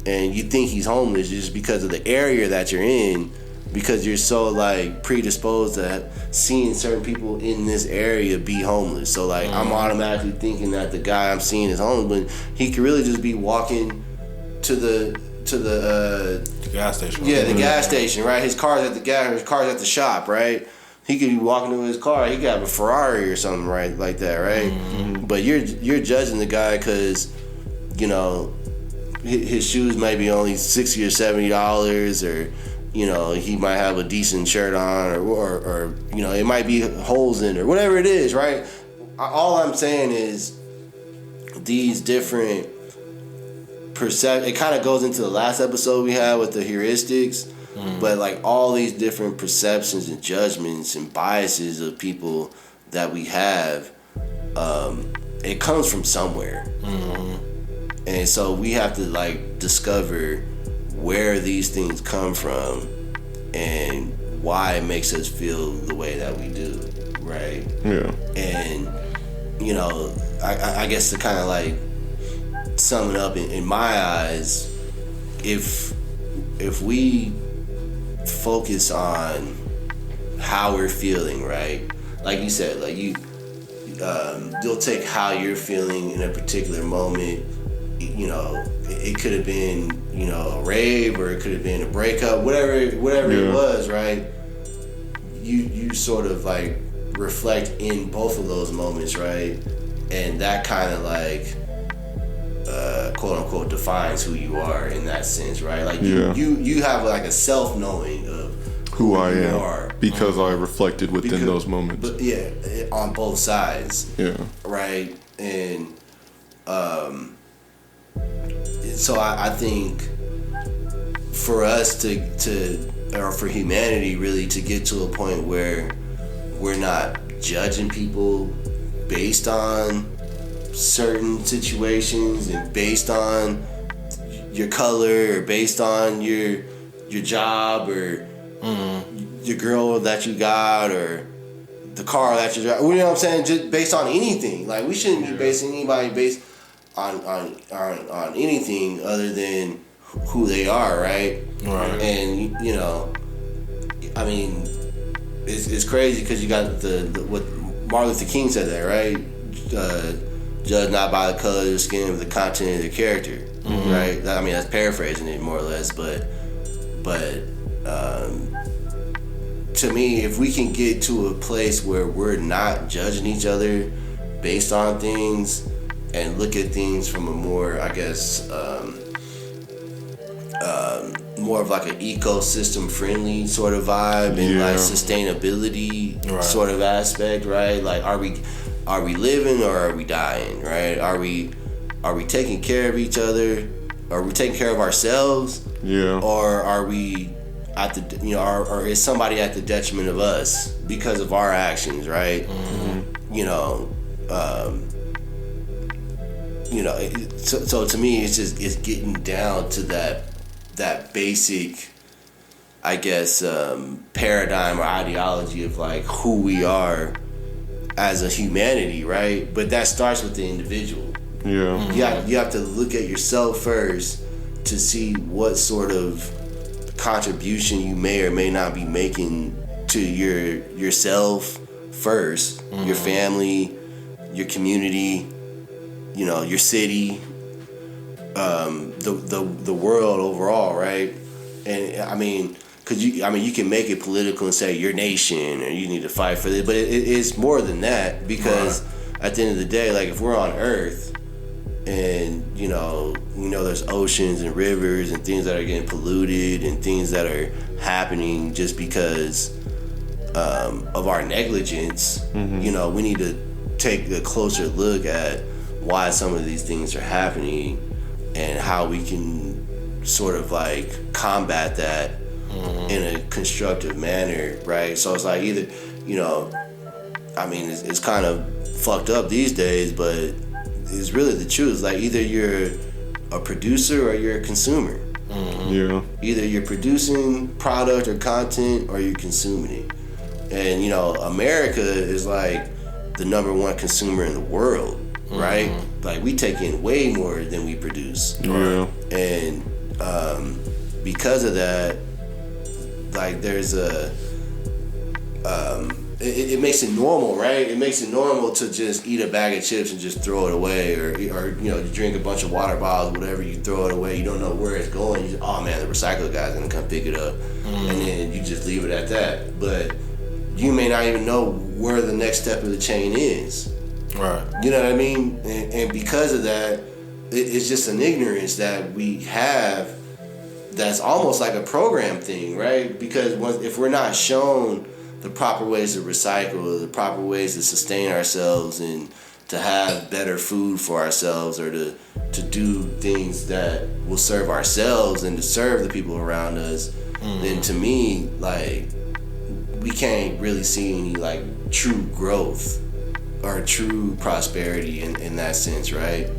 and you think he's homeless just because of the area that you're in, because you're so like predisposed to seeing certain people in this area be homeless. So like, I'm automatically thinking that the guy I'm seeing is homeless, but he could really just be walking to the gas station. Yeah, the gas station, right? His car's at the shop, right? He could be walking to his car. He could have a Ferrari or something, right, like that, right? Mm-hmm. But you're judging the guy because, you know, his shoes might be only $60 or $70, or you know, he might have a decent shirt on, or you know, it might be holes in, or whatever it is, right? All I'm saying is these different it kind of goes into the last episode we had with the heuristics, but like all these different perceptions and judgments and biases of people that we have, it comes from somewhere. And so we have to like discover where these things come from and why it makes us feel the way that we do, right? Yeah. And you know, I guess to kind of like sum it up in my eyes, if we focus on how we're feeling, right? Like you said, like you'll take how you're feeling in a particular moment. You know, it could have been, you know, a rave, or it could have been a breakup, whatever it was, right? You sort of like reflect in both of those moments, right? And that kind of like quote unquote defines who you are in that sense, right? Like Yeah. you have like a self knowing of who I you am are. because I reflected within those moments. But yeah, on both sides. Yeah. Right? And so I think for us or for humanity really to get to a point where we're not judging people based on certain situations and based on your color or based on your job or your girl that you got or the car that you drive. You know what I'm saying? Just based on anything. Like we shouldn't be basing anybody based on anything other than who they are, right? Right. And you know, I mean, it's crazy because you got the what Martin Luther King said that, right? Judge not by the color of the skin, but the content of the character, right? I mean, that's paraphrasing it more or less, but to me, if we can get to a place where we're not judging each other based on things and look at things from a more, I guess, more of like an ecosystem friendly sort of vibe and like sustainability sort of aspect, right? Like, are we living or are we dying, right? Are we taking care of each other? Are we taking care of ourselves? Yeah. Or are we at the, you know, or is somebody at the detriment of us because of our actions, right? You know, so to me, it's getting down to that basic, I guess, paradigm or ideology of like who we are as a humanity, right? But that starts with the individual. Yeah. You have to look at yourself first to see what sort of contribution you may or may not be making to yourself first, your family, your community, you know, your city, the world overall, right? And I mean, you can make it political and say your nation or you need to fight for it, but it's more than that because at the end of the day, like if we're on Earth and you know there's oceans and rivers and things that are getting polluted and things that are happening just because of our negligence, you know, we need to take a closer look at why some of these things are happening and how we can sort of like combat that in a constructive manner, right? So it's like either, you know, I mean, it's kind of fucked up these days, but it's really the truth. Like either you're a producer or you're a consumer. Yeah. Either you're producing product or content or you're consuming it. And you know, America is like the number one consumer in the world, right? Like we take in way more than we produce. Yeah. And because of that, like there's it makes it normal, right? It makes it normal to just eat a bag of chips and just throw it away, or you know, you drink a bunch of water bottles, whatever, you throw it away. You don't know where it's going. You just, oh man, the recycle guy's gonna come pick it up, and then you just leave it at that. But you may not even know where the next step of the chain is. Right. You know what I mean? And because of that, it's just an ignorance that we have. That's almost like a program thing, right? Because if we're not shown the proper ways to recycle, the proper ways to sustain ourselves and to have better food for ourselves or to do things that will serve ourselves and to serve the people around us, then to me, like, we can't really see any like true growth or true prosperity in that sense, right?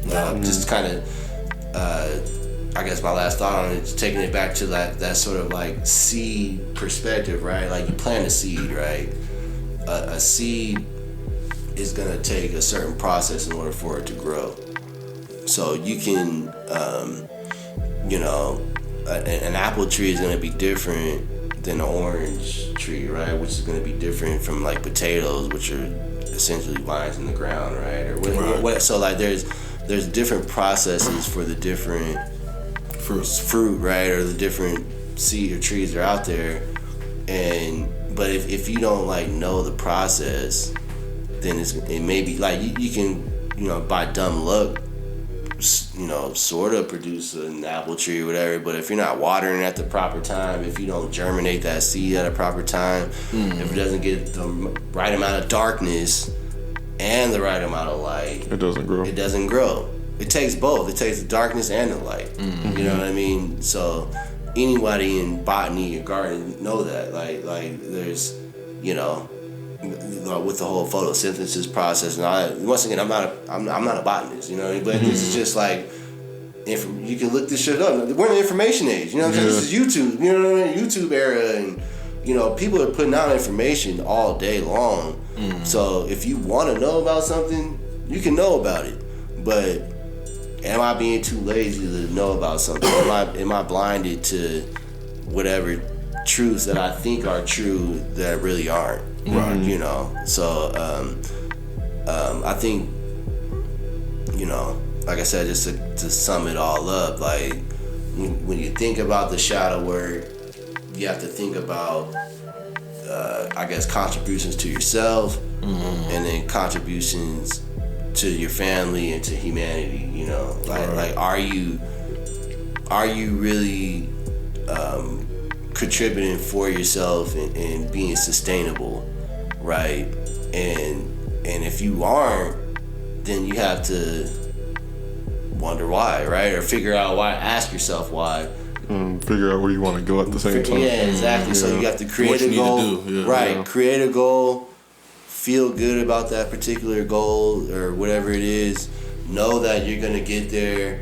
Just kind of I guess my last thought on it is taking it back to that sort of like seed perspective, right? Like you plant a seed, right? A seed is gonna take a certain process in order for it to grow. So you can, you know, an apple tree is gonna be different than an orange tree, right? Which is gonna be different from like potatoes, which are essentially vines in the ground, right? Or what? So like there's different processes for the different fruit, right, or the different seed or trees that are out there, but if you don't like know the process, then it may be like you can, you know, by dumb luck sort of produce an apple tree or whatever, but if you're not watering at the proper time, if you don't germinate that seed at a proper time, if it doesn't get the right amount of darkness and the right amount of light, it doesn't grow. It doesn't grow. It takes both. It takes the darkness and the light. You know what I mean? So anybody in botany or garden know that. Like there's, with the whole photosynthesis process and all that. Once again, I'm not a botanist, but this is just like, you can look this shit up. We're in the information age, This is YouTube, YouTube era, and people are putting out information all day long. So if you want to know about something, you can know about it. But am I being too lazy to know about something? Am I blinded to whatever truths that I think are true that really aren't? Right. So I think, like I said, just to sum it all up, like when you think about the shadow work, you have to think about contributions to yourself, and then contributions to your family and to humanity. Like are you really contributing for yourself and being sustainable, right? And if you aren't, then you have to wonder why, right? Or figure out why. Ask yourself why. Figure out where you want to go at the same time. Yeah, exactly. So you have to create a goal, right? Create a goal. Feel good about that particular goal or whatever it is. Know that you're gonna get there,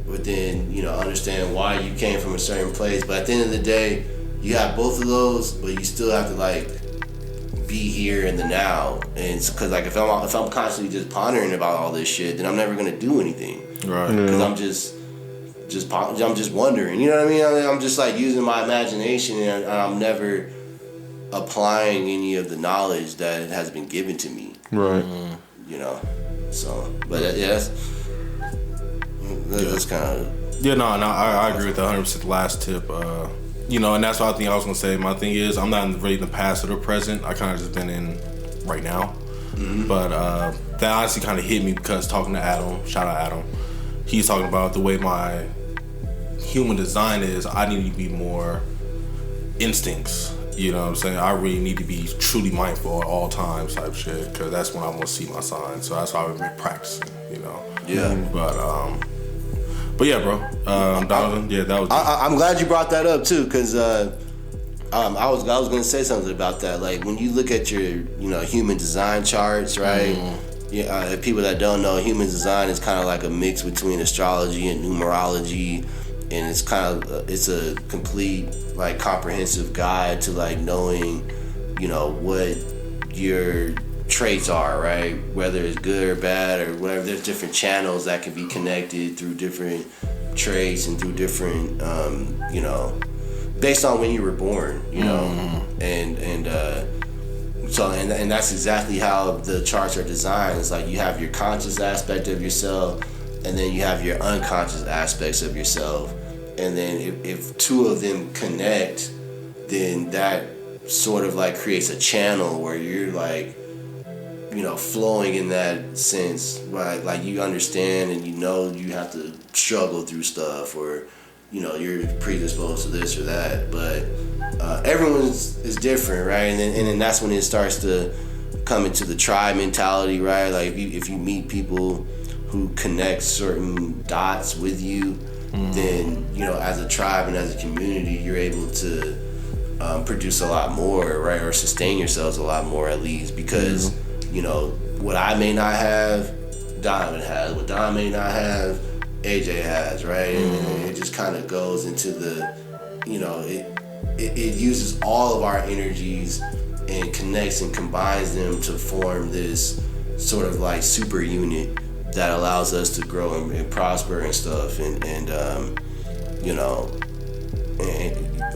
but then understand why you came from a certain place. But at the end of the day, you have both of those, but you still have to be here in the now. And because if I'm constantly just pondering about all this shit, then I'm never gonna do anything. Right. Because I'm just wondering. You know what I mean? I'm just using my imagination, and I'm never applying any of the knowledge that has been given to me. Right. So, but that's kind of. Yeah, no, I agree with that 100%. The last tip, and that's what I think I was gonna say. My thing is, I'm not really in the past or the present. I kind of just been in right now. But that honestly kind of hit me because talking to Adam, shout out Adam, he's talking about the way my human design is. I need to be more instincts. You know what I'm saying? I really need to be truly mindful at all times type shit, because that's when I want to see my signs. So that's why I've been practicing, Yeah. But yeah, bro. Donovan, that was. I'm glad you brought that up too, because I was gonna say something about that. Like when you look at your human design charts, right? People that don't know, human design is kind of like a mix between astrology and numerology, and it's a complete comprehensive guide to knowing what your traits are, right? Whether it's good or bad or whatever. There's different channels that can be connected through different traits and through different based on when you were born, and that's exactly how the charts are designed. It's you have your conscious aspect of yourself, and then you have your unconscious aspects of yourself. And then if two of them connect, then that sort of creates a channel where you're flowing in that sense, right? You understand and you have to struggle through stuff, or you're predisposed to this or that. But everyone is different, right? And then that's when it starts to come into the tribe mentality, right? If you meet people who connect certain dots with you, then as a tribe and as a community, you're able to produce a lot more, right? Or sustain yourselves a lot more, at least, because what I may not have, Donovan has. What Don may not have, AJ has, right? And it just kind of goes into the, it uses all of our energies and connects and combines them to form this sort of super unit that allows us to grow and prosper and stuff.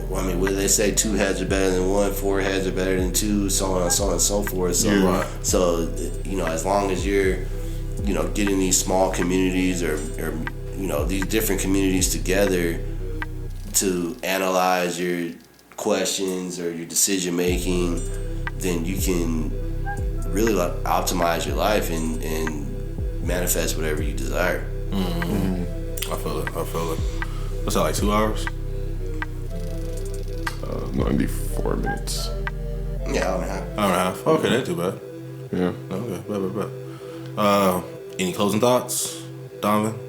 What do they say? 2 heads are better than 1, 4 heads are better than 2, so on and so on and so forth. So, as long as you're, getting these small communities or these different communities together to analyze your questions or your decision making, then you can really optimize your life and manifest whatever you desire. I feel it. What's that, like 2 hours? 94 minutes. Yeah, hour and a half. Hour and a half. Okay, that ain't too bad. Yeah. Okay, bad. Any closing thoughts, Donovan?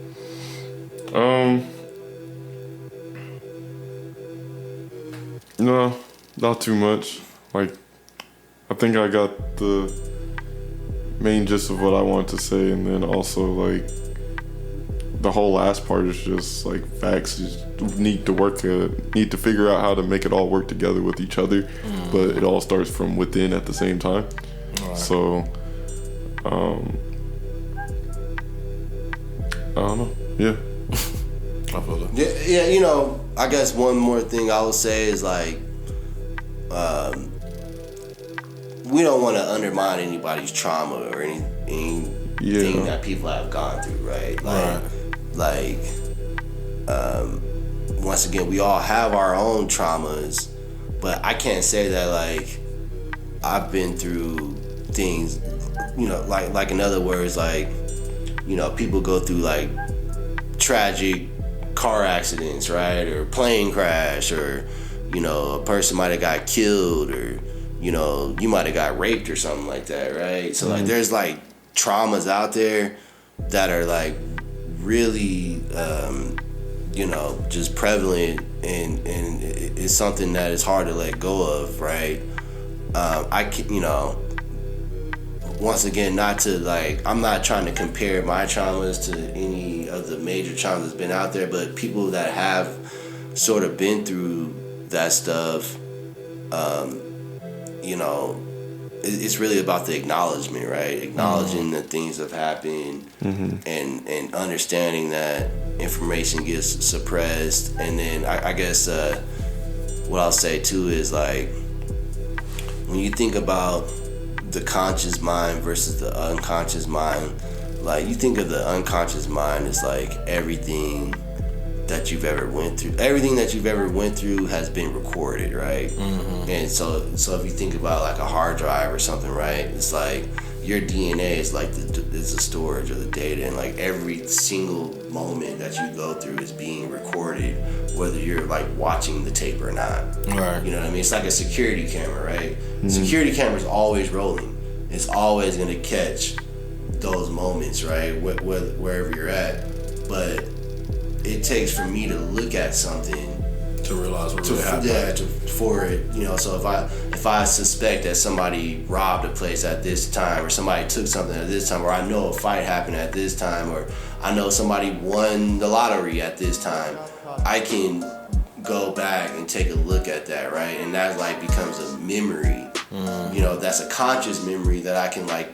No, not too much. Like, I think I got the main gist of what I wanted to say, and then also like the whole last part is just like facts. Just need to figure out how to make it all work together with each other, but it all starts from within at the same time. Right. So, I don't know. Yeah. I feel it. Yeah, you know, I guess one more thing I would say is like, we don't want to undermine anybody's trauma or anything that people have gone through, right? Once again, we all have our own traumas, but I can't say that like I've been through things, you know, like in other words, like, you know, people go through like tragic car accidents, right? Or plane crash, or, you know, a person might have got killed, or, you know, you might have got raped or something like that, right? So like there's like traumas out there that are like really you know, just prevalent, and it's something that is hard to let go of, right? You know, once again, not to like, I'm not trying to compare my traumas to any of the major traumas that's been out there, but people that have sort of been through that stuff, you know, it's really about the acknowledgement, right? Acknowledging that things have happened, and understanding that information gets suppressed. And then I guess what I'll say too is like, when you think about the conscious mind versus the unconscious mind, like you think of the unconscious mind as like everything that you've ever went through. Everything that you've ever went through has been recorded, right? And so if you think about like a hard drive or something, right? It's like your DNA is like it's the storage of the data, and like every single moment that you go through is being recorded, whether you're like watching the tape or not. Right. You know what I mean? It's like a security camera, right? Security camera's always rolling. It's always gonna catch those moments, right? Wherever you're at, but it takes for me to look at something to realize what really happened. Yeah, for it, you know. So if I suspect that somebody robbed a place at this time, or somebody took something at this time, or I know a fight happened at this time, or I know somebody won the lottery at this time, I can go back and take a look at that, right? And that like becomes a memory. You know, that's a conscious memory that I can like,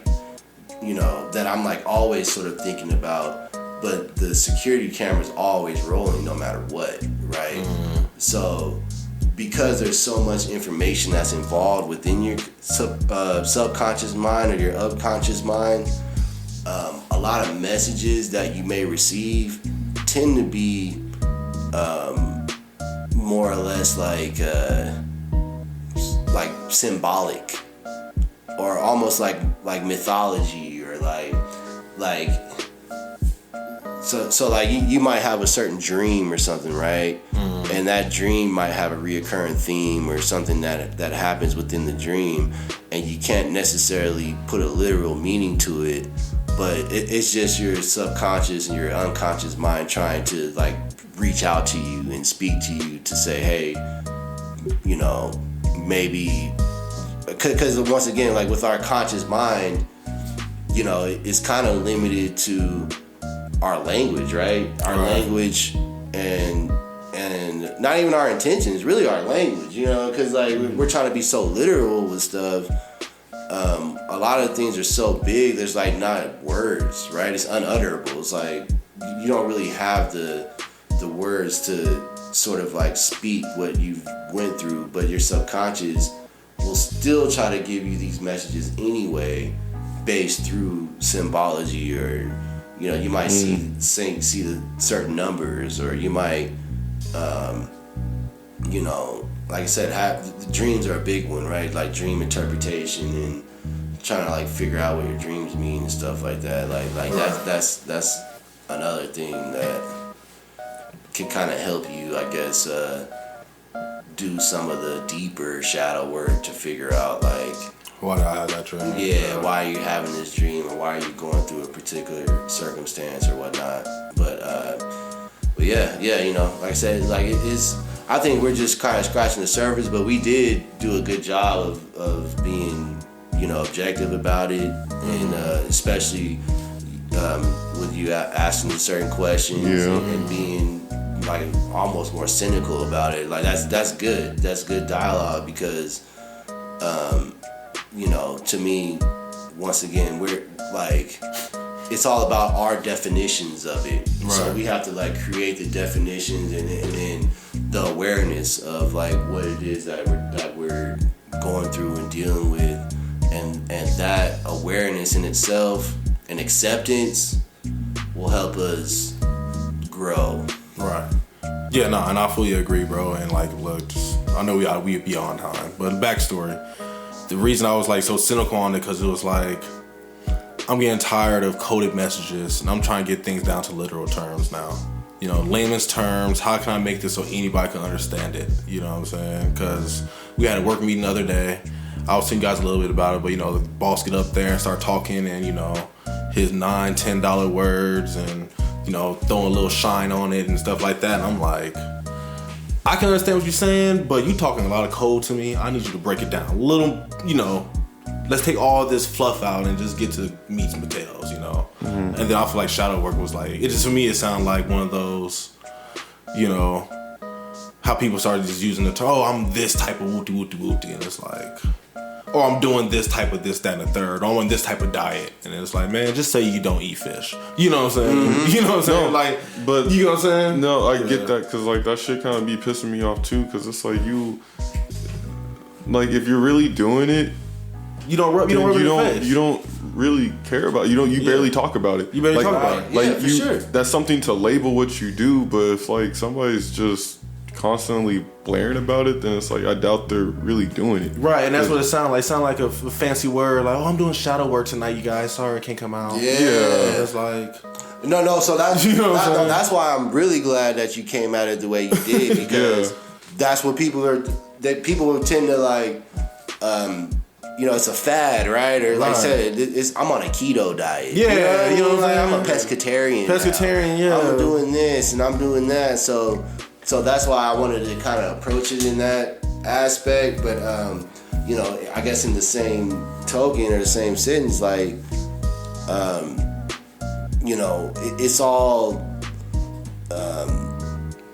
you know, that I'm like always sort of thinking about. But the security camera's always rolling no matter what, right? So because there's so much information that's involved within your subconscious mind or your unconscious mind, a lot of messages that you may receive tend to be more or less like symbolic, or almost like mythology, or like so like you might have a certain dream or something, right? And that dream might have a reoccurring theme or something that happens within the dream, and you can't necessarily put a literal meaning to it, but it's just your subconscious and your unconscious mind trying to like reach out to you and speak to you to say, hey, you know, maybe, because once again, like with our conscious mind, you know, it's kind of limited to our language, right? Our language, and not even our intentions, really our language, you know, because like we're trying to be so literal with stuff. A lot of things are so big, there's like not words, right? It's unutterable. It's like you don't really have the words to sort of like speak what you've went through, but your subconscious will still try to give you these messages anyway, based through symbology, or you know, you might see the certain numbers, or you might, you know, like I said, the dreams are a big one, right? Like dream interpretation and trying to like figure out what your dreams mean and stuff like that. Like that's another thing that can kind of help you, I guess, do some of the deeper shadow work to figure out like why did I have that dream? Yeah, why are you having this dream, or why are you going through a particular circumstance or whatnot. But yeah, you know, like I said, like it's. I think we're just kind of scratching the surface, but we did do a good job of being, you know, objective about it, and especially with you asking certain questions and being like almost more cynical about it. Like that's good. That's good dialogue because, you know, to me, once again, we're like, it's all about our definitions of it. Right. So we have to like create the definitions and then the awareness of like what it is that we're going through and dealing with, and that awareness in itself and acceptance will help us grow. Right. Yeah, no, and I fully agree, bro. And like, look, I know we beyond time, but backstory. The reason I was like so cynical on it because it was like, I'm getting tired of coded messages and I'm trying to get things down to literal terms now. You know, layman's terms, how can I make this so anybody can understand it? You know what I'm saying? Because we had a work meeting the other day. I was telling you guys a little bit about it, but you know, the boss get up there and start talking and, you know, his $9, $10 words and, you know, throwing a little shine on it and stuff like that. And I'm like, I can understand what you're saying, but you talking a lot of code to me. I need you to break it down a little, you know. Let's take all this fluff out and just get to meat and potatoes, you know. And then I feel like shadow work was like, it just, for me, it sounded like one of those, you know, how people started just using the term, oh, I'm this type of wooty wooty wooty, and it's like, or I'm doing this type of this, that, and the third, or I'm on this type of diet, and it's like, man, just say you don't eat fish. You know what I'm saying? You know what I'm saying? No, like, but you know what I'm saying? No, I get that, because like that shit kind of be pissing me off too, because it's like like if you're really doing it, you don't really care about it. You barely talk about it. You barely talk about it. Like yeah, for sure. That's something to label what you do, but if like somebody's just constantly blaring about it, then it's like I doubt they're really doing it. Right, and that's what it sounded like. It sounded like a fancy word, like, oh, I'm doing shadow work tonight, you guys. Sorry, I can't come out. Yeah. It's like... No, so that's, you know that's why I'm really glad that you came at it the way you did, because that's what people tend to like, you know, it's a fad, right? Or like I said, I'm on a keto diet. Yeah, you know what I'm saying? I'm a pescatarian. Yeah. I'm doing this and I'm doing that. So that's why I wanted to kind of approach it in that aspect. But, you know, I guess in the same token or the same sentence, like, you know, it's all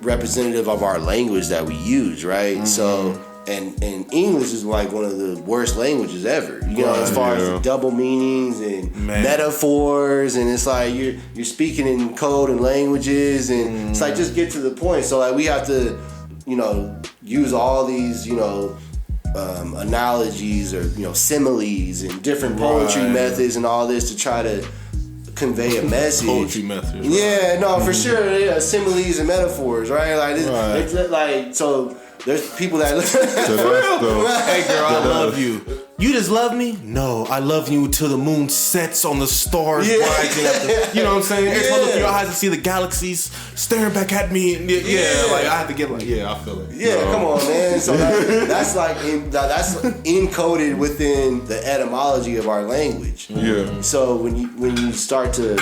representative of our language that we use, right? So... And English is like one of the worst languages ever. You know, as far as the double meanings and metaphors, and it's like you're speaking in code and languages, and it's like just get to the point. So like we have to, you know, use all these, you know, analogies or, you know, similes and different poetry methods and all this to try to convey a message. Poetry methods. Yeah, no, for sure. Yeah, similes and metaphors, right? Like it's like so. There's people that hey girl, I love you. You just love me? No, I love you till the moon sets on the stars rising up. You know what I'm saying? Every time I look in your eyes and see the galaxies staring back at me. And like I have to get like, I feel it. Yeah, come on, man. So that's like that's encoded within the etymology of our language. Yeah. So when you start to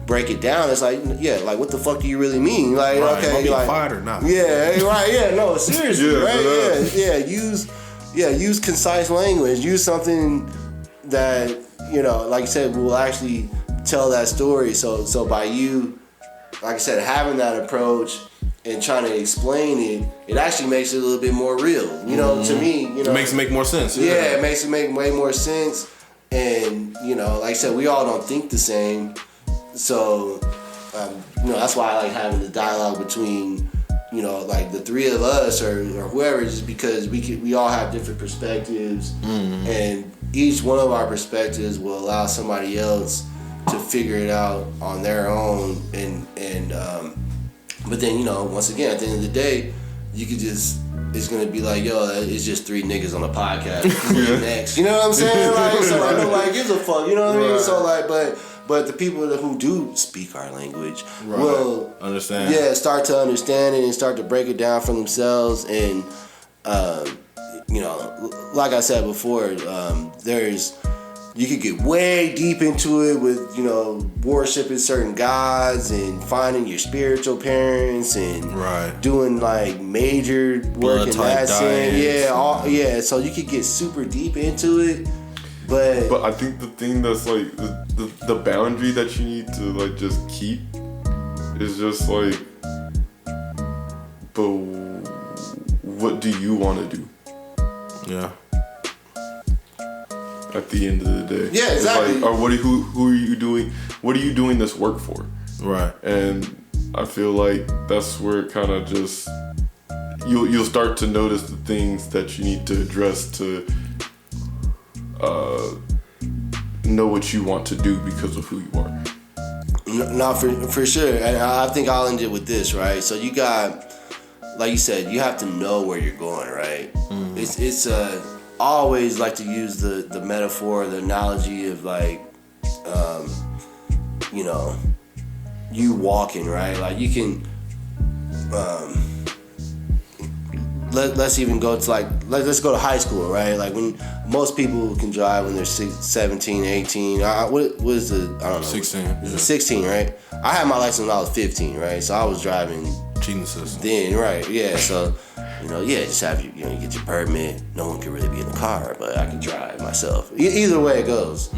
break it down, it's like, like what the fuck do you really mean? Like, okay, you like fired or not? Yeah, right. Yeah, no, seriously, right? Use concise language. Use something that, you know, like you said, will actually tell that story. So by you, like I said, having that approach and trying to explain it actually makes it a little bit more real. You know, to me, you know, it makes it make more sense. Yeah, it makes it make way more sense. And you know, like I said, we all don't think the same. So, you know, that's why I like having the dialogue between, you know, like the three of us or whoever, just because we all have different perspectives, and each one of our perspectives will allow somebody else to figure it out on their own. And but then, you know, once again, at the end of the day, you could just, it's gonna be like, yo, it's just three niggas on a podcast. Next, you know what I'm saying? Like, so like nobody gives a fuck. You know what I mean? So like, But the people who do speak our language Right. will Understand. Yeah, start to understand it and start to break it down for themselves. And you know, like I said before, you could get way deep into it with, you know, worshiping certain gods and finding your spiritual parents and Right. doing like major work in Blood-type that sense. diets. Yeah, so you could get super deep into it, but But I think the thing that's like the boundary that you need to like just keep is just like, but what do you want to do Yeah. at the end of the day? Yeah, exactly. It's like, or who are you doing? What are you doing this work for? Right. And I feel like that's where it kind of just you'll start to notice the things that you need to address to know what you want to do because of who you are. no, for sure. And I think I'll end it with this, right? So you got, like you said, you have to know where you're going, right? It's I always like to use the metaphor, the analogy of like, you know, you walking, right? Like you can, let's even go to let's go to high school, right? Like when most people can drive when they're 17, 18. What is the, I don't know. 16. Is Yeah. it 16, right? I had my license when I was 15, right? So I was driving Cheating system. then, right? Yeah. So, you know, yeah, just have you get your permit. No one can really be in the car, but I can drive myself. Either way it goes.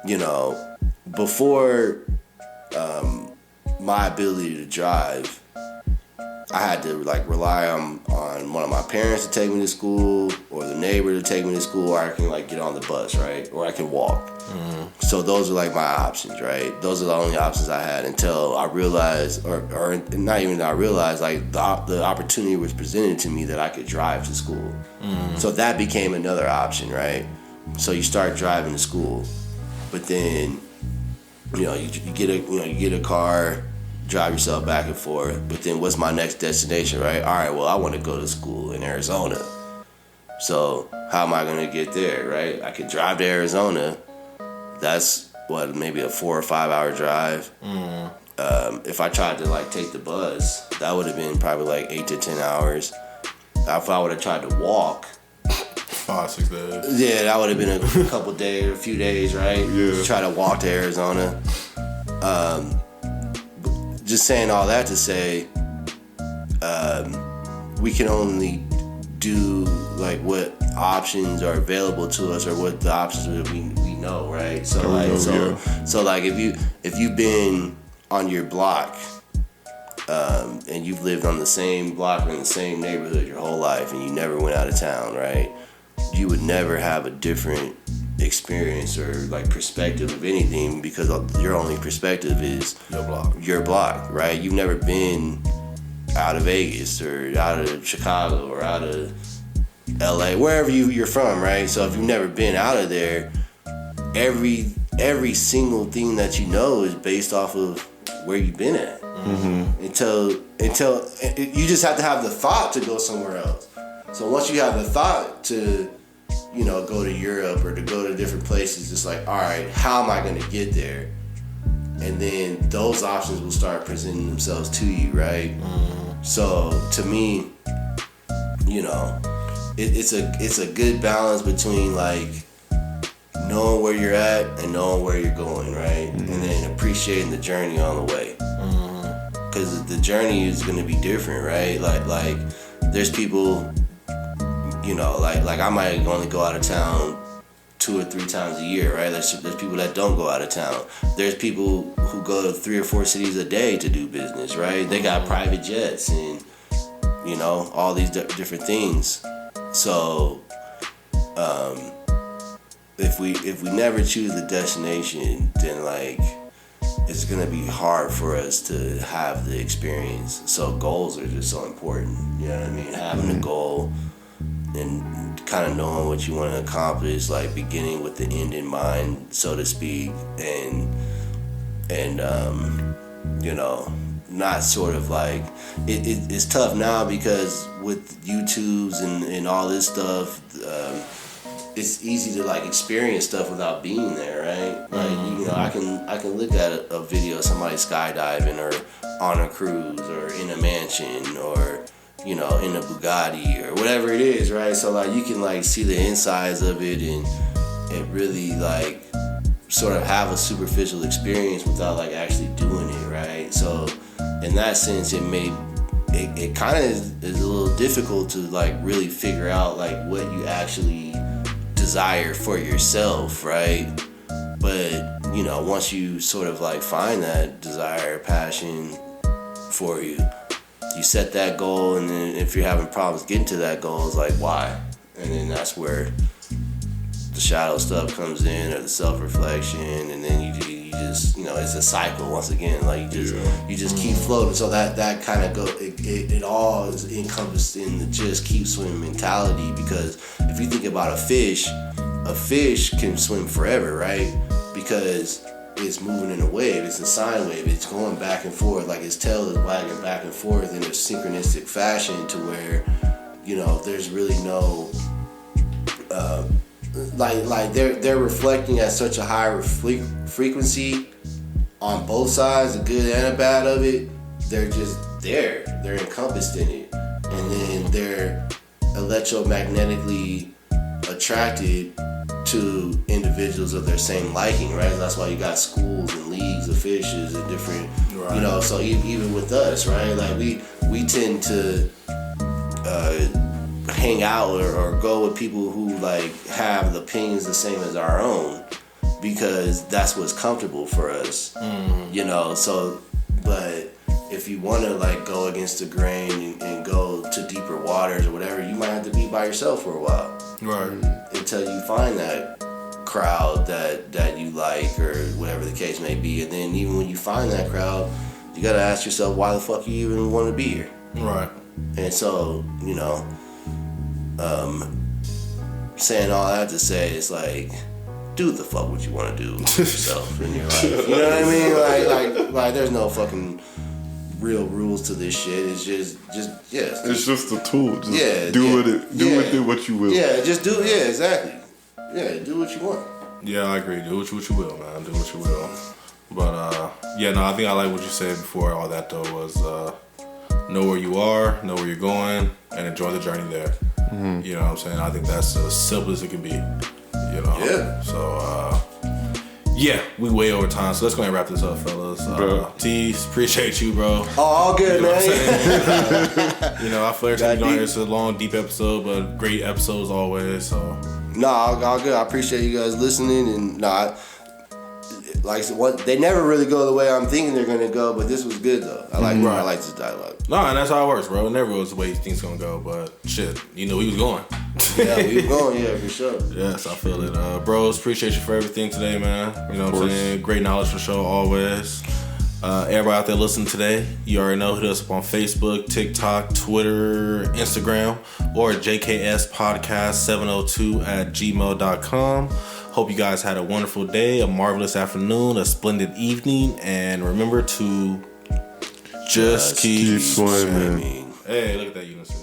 You know, before my ability to drive, I had to like rely on one of my parents to take me to school, or the neighbor to take me to school, or I can like get on the bus, right? Or I can walk. So those are like my options, right? Those are the only options I had until I realized, or not even that I realized, like the opportunity was presented to me that I could drive to school. So that became another option, right? So you start driving to school, but then you get a car, drive yourself back and forth. But then what's my next destination, right? All right, well, I want to go to school in Arizona. So how am I going to get there, right? I could drive to Arizona. That's maybe a 4 or 5 hour drive. If I tried to like take the bus, that would have been probably like 8 to 10 hours. If I would have tried to walk, 5, 6 days. yeah, that would have been a couple days, a few days, right? Yeah. Try to walk to Arizona. Just saying all that to say, we can only do like what options are available to us, or what the options that we know, right? So like if you've been on your block, and you've lived on the same block or in the same neighborhood your whole life, and you never went out of town, right? You would never have a different experience or like perspective of anything, because your only perspective is your block, right? You've never been out of Vegas or out of Chicago or out of LA, wherever you're from, right? So if you've never been out of there, every single thing that you know is based off of where you've been at. Until you just have to have the thought to go somewhere else. So once you have the thought to, you know, go to Europe or to go to different places, it's like, all right, how am I going to get there? And then those options will start presenting themselves to you, right? So to me, you know, it's a good balance between like knowing where you're at and knowing where you're going, right? And then appreciating the journey on the way. Because the journey is going to be different, right? Like there's people, you know, like I might only go out of town 2 or 3 times a year, right? There's people that don't go out of town. There's people who go to 3 or 4 cities a day to do business, right? They got private jets and, you know, all these different things. So if we never choose the destination, then like it's gonna be hard for us to have the experience. So goals are just so important. You know what I mean? Having a goal and kind of knowing what you want to accomplish, like beginning with the end in mind, so to speak, and you know, not sort of like it's tough now because with YouTubes and all this stuff, it's easy to like experience stuff without being there, right? Like you know, I can look at a video of somebody skydiving or on a cruise or in a mansion or you know in a Bugatti or whatever it is, right? So like you can like see the insides of it and really like sort of have a superficial experience without like actually doing it, right? So in that sense, it kind of is a little difficult to like really figure out like what you actually desire for yourself, right? But you know, once you sort of like find that desire, passion for you set that goal, and then if you're having problems getting to that goal, it's like why? And then that's where the shadow stuff comes in, or the self-reflection, and then you just, you know, it's a cycle once again. Like you just keep floating. So that kind of go. It all is encompassed in the just keep swimming mentality. Because if you think about a fish can swim forever, right? Because it's moving in a wave. It's a sine wave. It's going back and forth. Like its tail is wagging back and forth in a synchronistic fashion to where, you know, there's really no. Like they're reflecting at such a high frequency on both sides, the good and the bad of it. They're just there. They're encompassed in it, and then they're electromagnetically attracted to individuals of their same liking, right? That's why you got schools and leagues of fishes and different, right. You know. So even with us, right? Like we tend to. Hang out or go with people who like have the opinions the same as our own, because that's what's comfortable for us, you know. So, but if you want to like go against the grain and go to deeper waters or whatever, you might have to be by yourself for a while, right? Until you find that crowd that you like or whatever the case may be. And then even when you find that crowd, you gotta ask yourself why the fuck you even want to be here, right? And so, you know. Saying all that to say, it's like, do the fuck what you want to do with yourself in your life. You know what I mean? Like there's no fucking real rules to this shit. It's just It's just a tool. Just do with it what you will. Yeah, just do. Yeah, exactly. Yeah, do what you want. Yeah, I agree. Do what you will, man. Do what you will. But yeah, no, I think I like what you said before all that though was know where you are, know where you're going, and enjoy the journey there. You know what I'm saying? I think that's as simple as it can be. You know? Yeah. So, yeah, we way over time. So let's go ahead and wrap this up, fellas. T's, appreciate you, bro. Oh, all good, you know man. You know, I feel like it's a long, deep episode, but great episodes always. So. No, all good. I appreciate you guys listening, and they never really go the way I'm thinking they're gonna go, but this was good though. I like this dialogue. No, and that's how it works, bro. It never goes the way you think it's gonna go, but shit, you know, we was going. Yeah, we was going, yeah, for sure. Yes, I feel it. Bros, appreciate you for everything today, man. You know what I'm saying? Great knowledge for sure, always. Everybody out there listening today, you already know, hit us up on Facebook, TikTok, Twitter, Instagram, or jkspodcast702@gmail.com. Hope you guys had a wonderful day, a marvelous afternoon, a splendid evening, and remember to just keep swimming. Hey, look at that unison.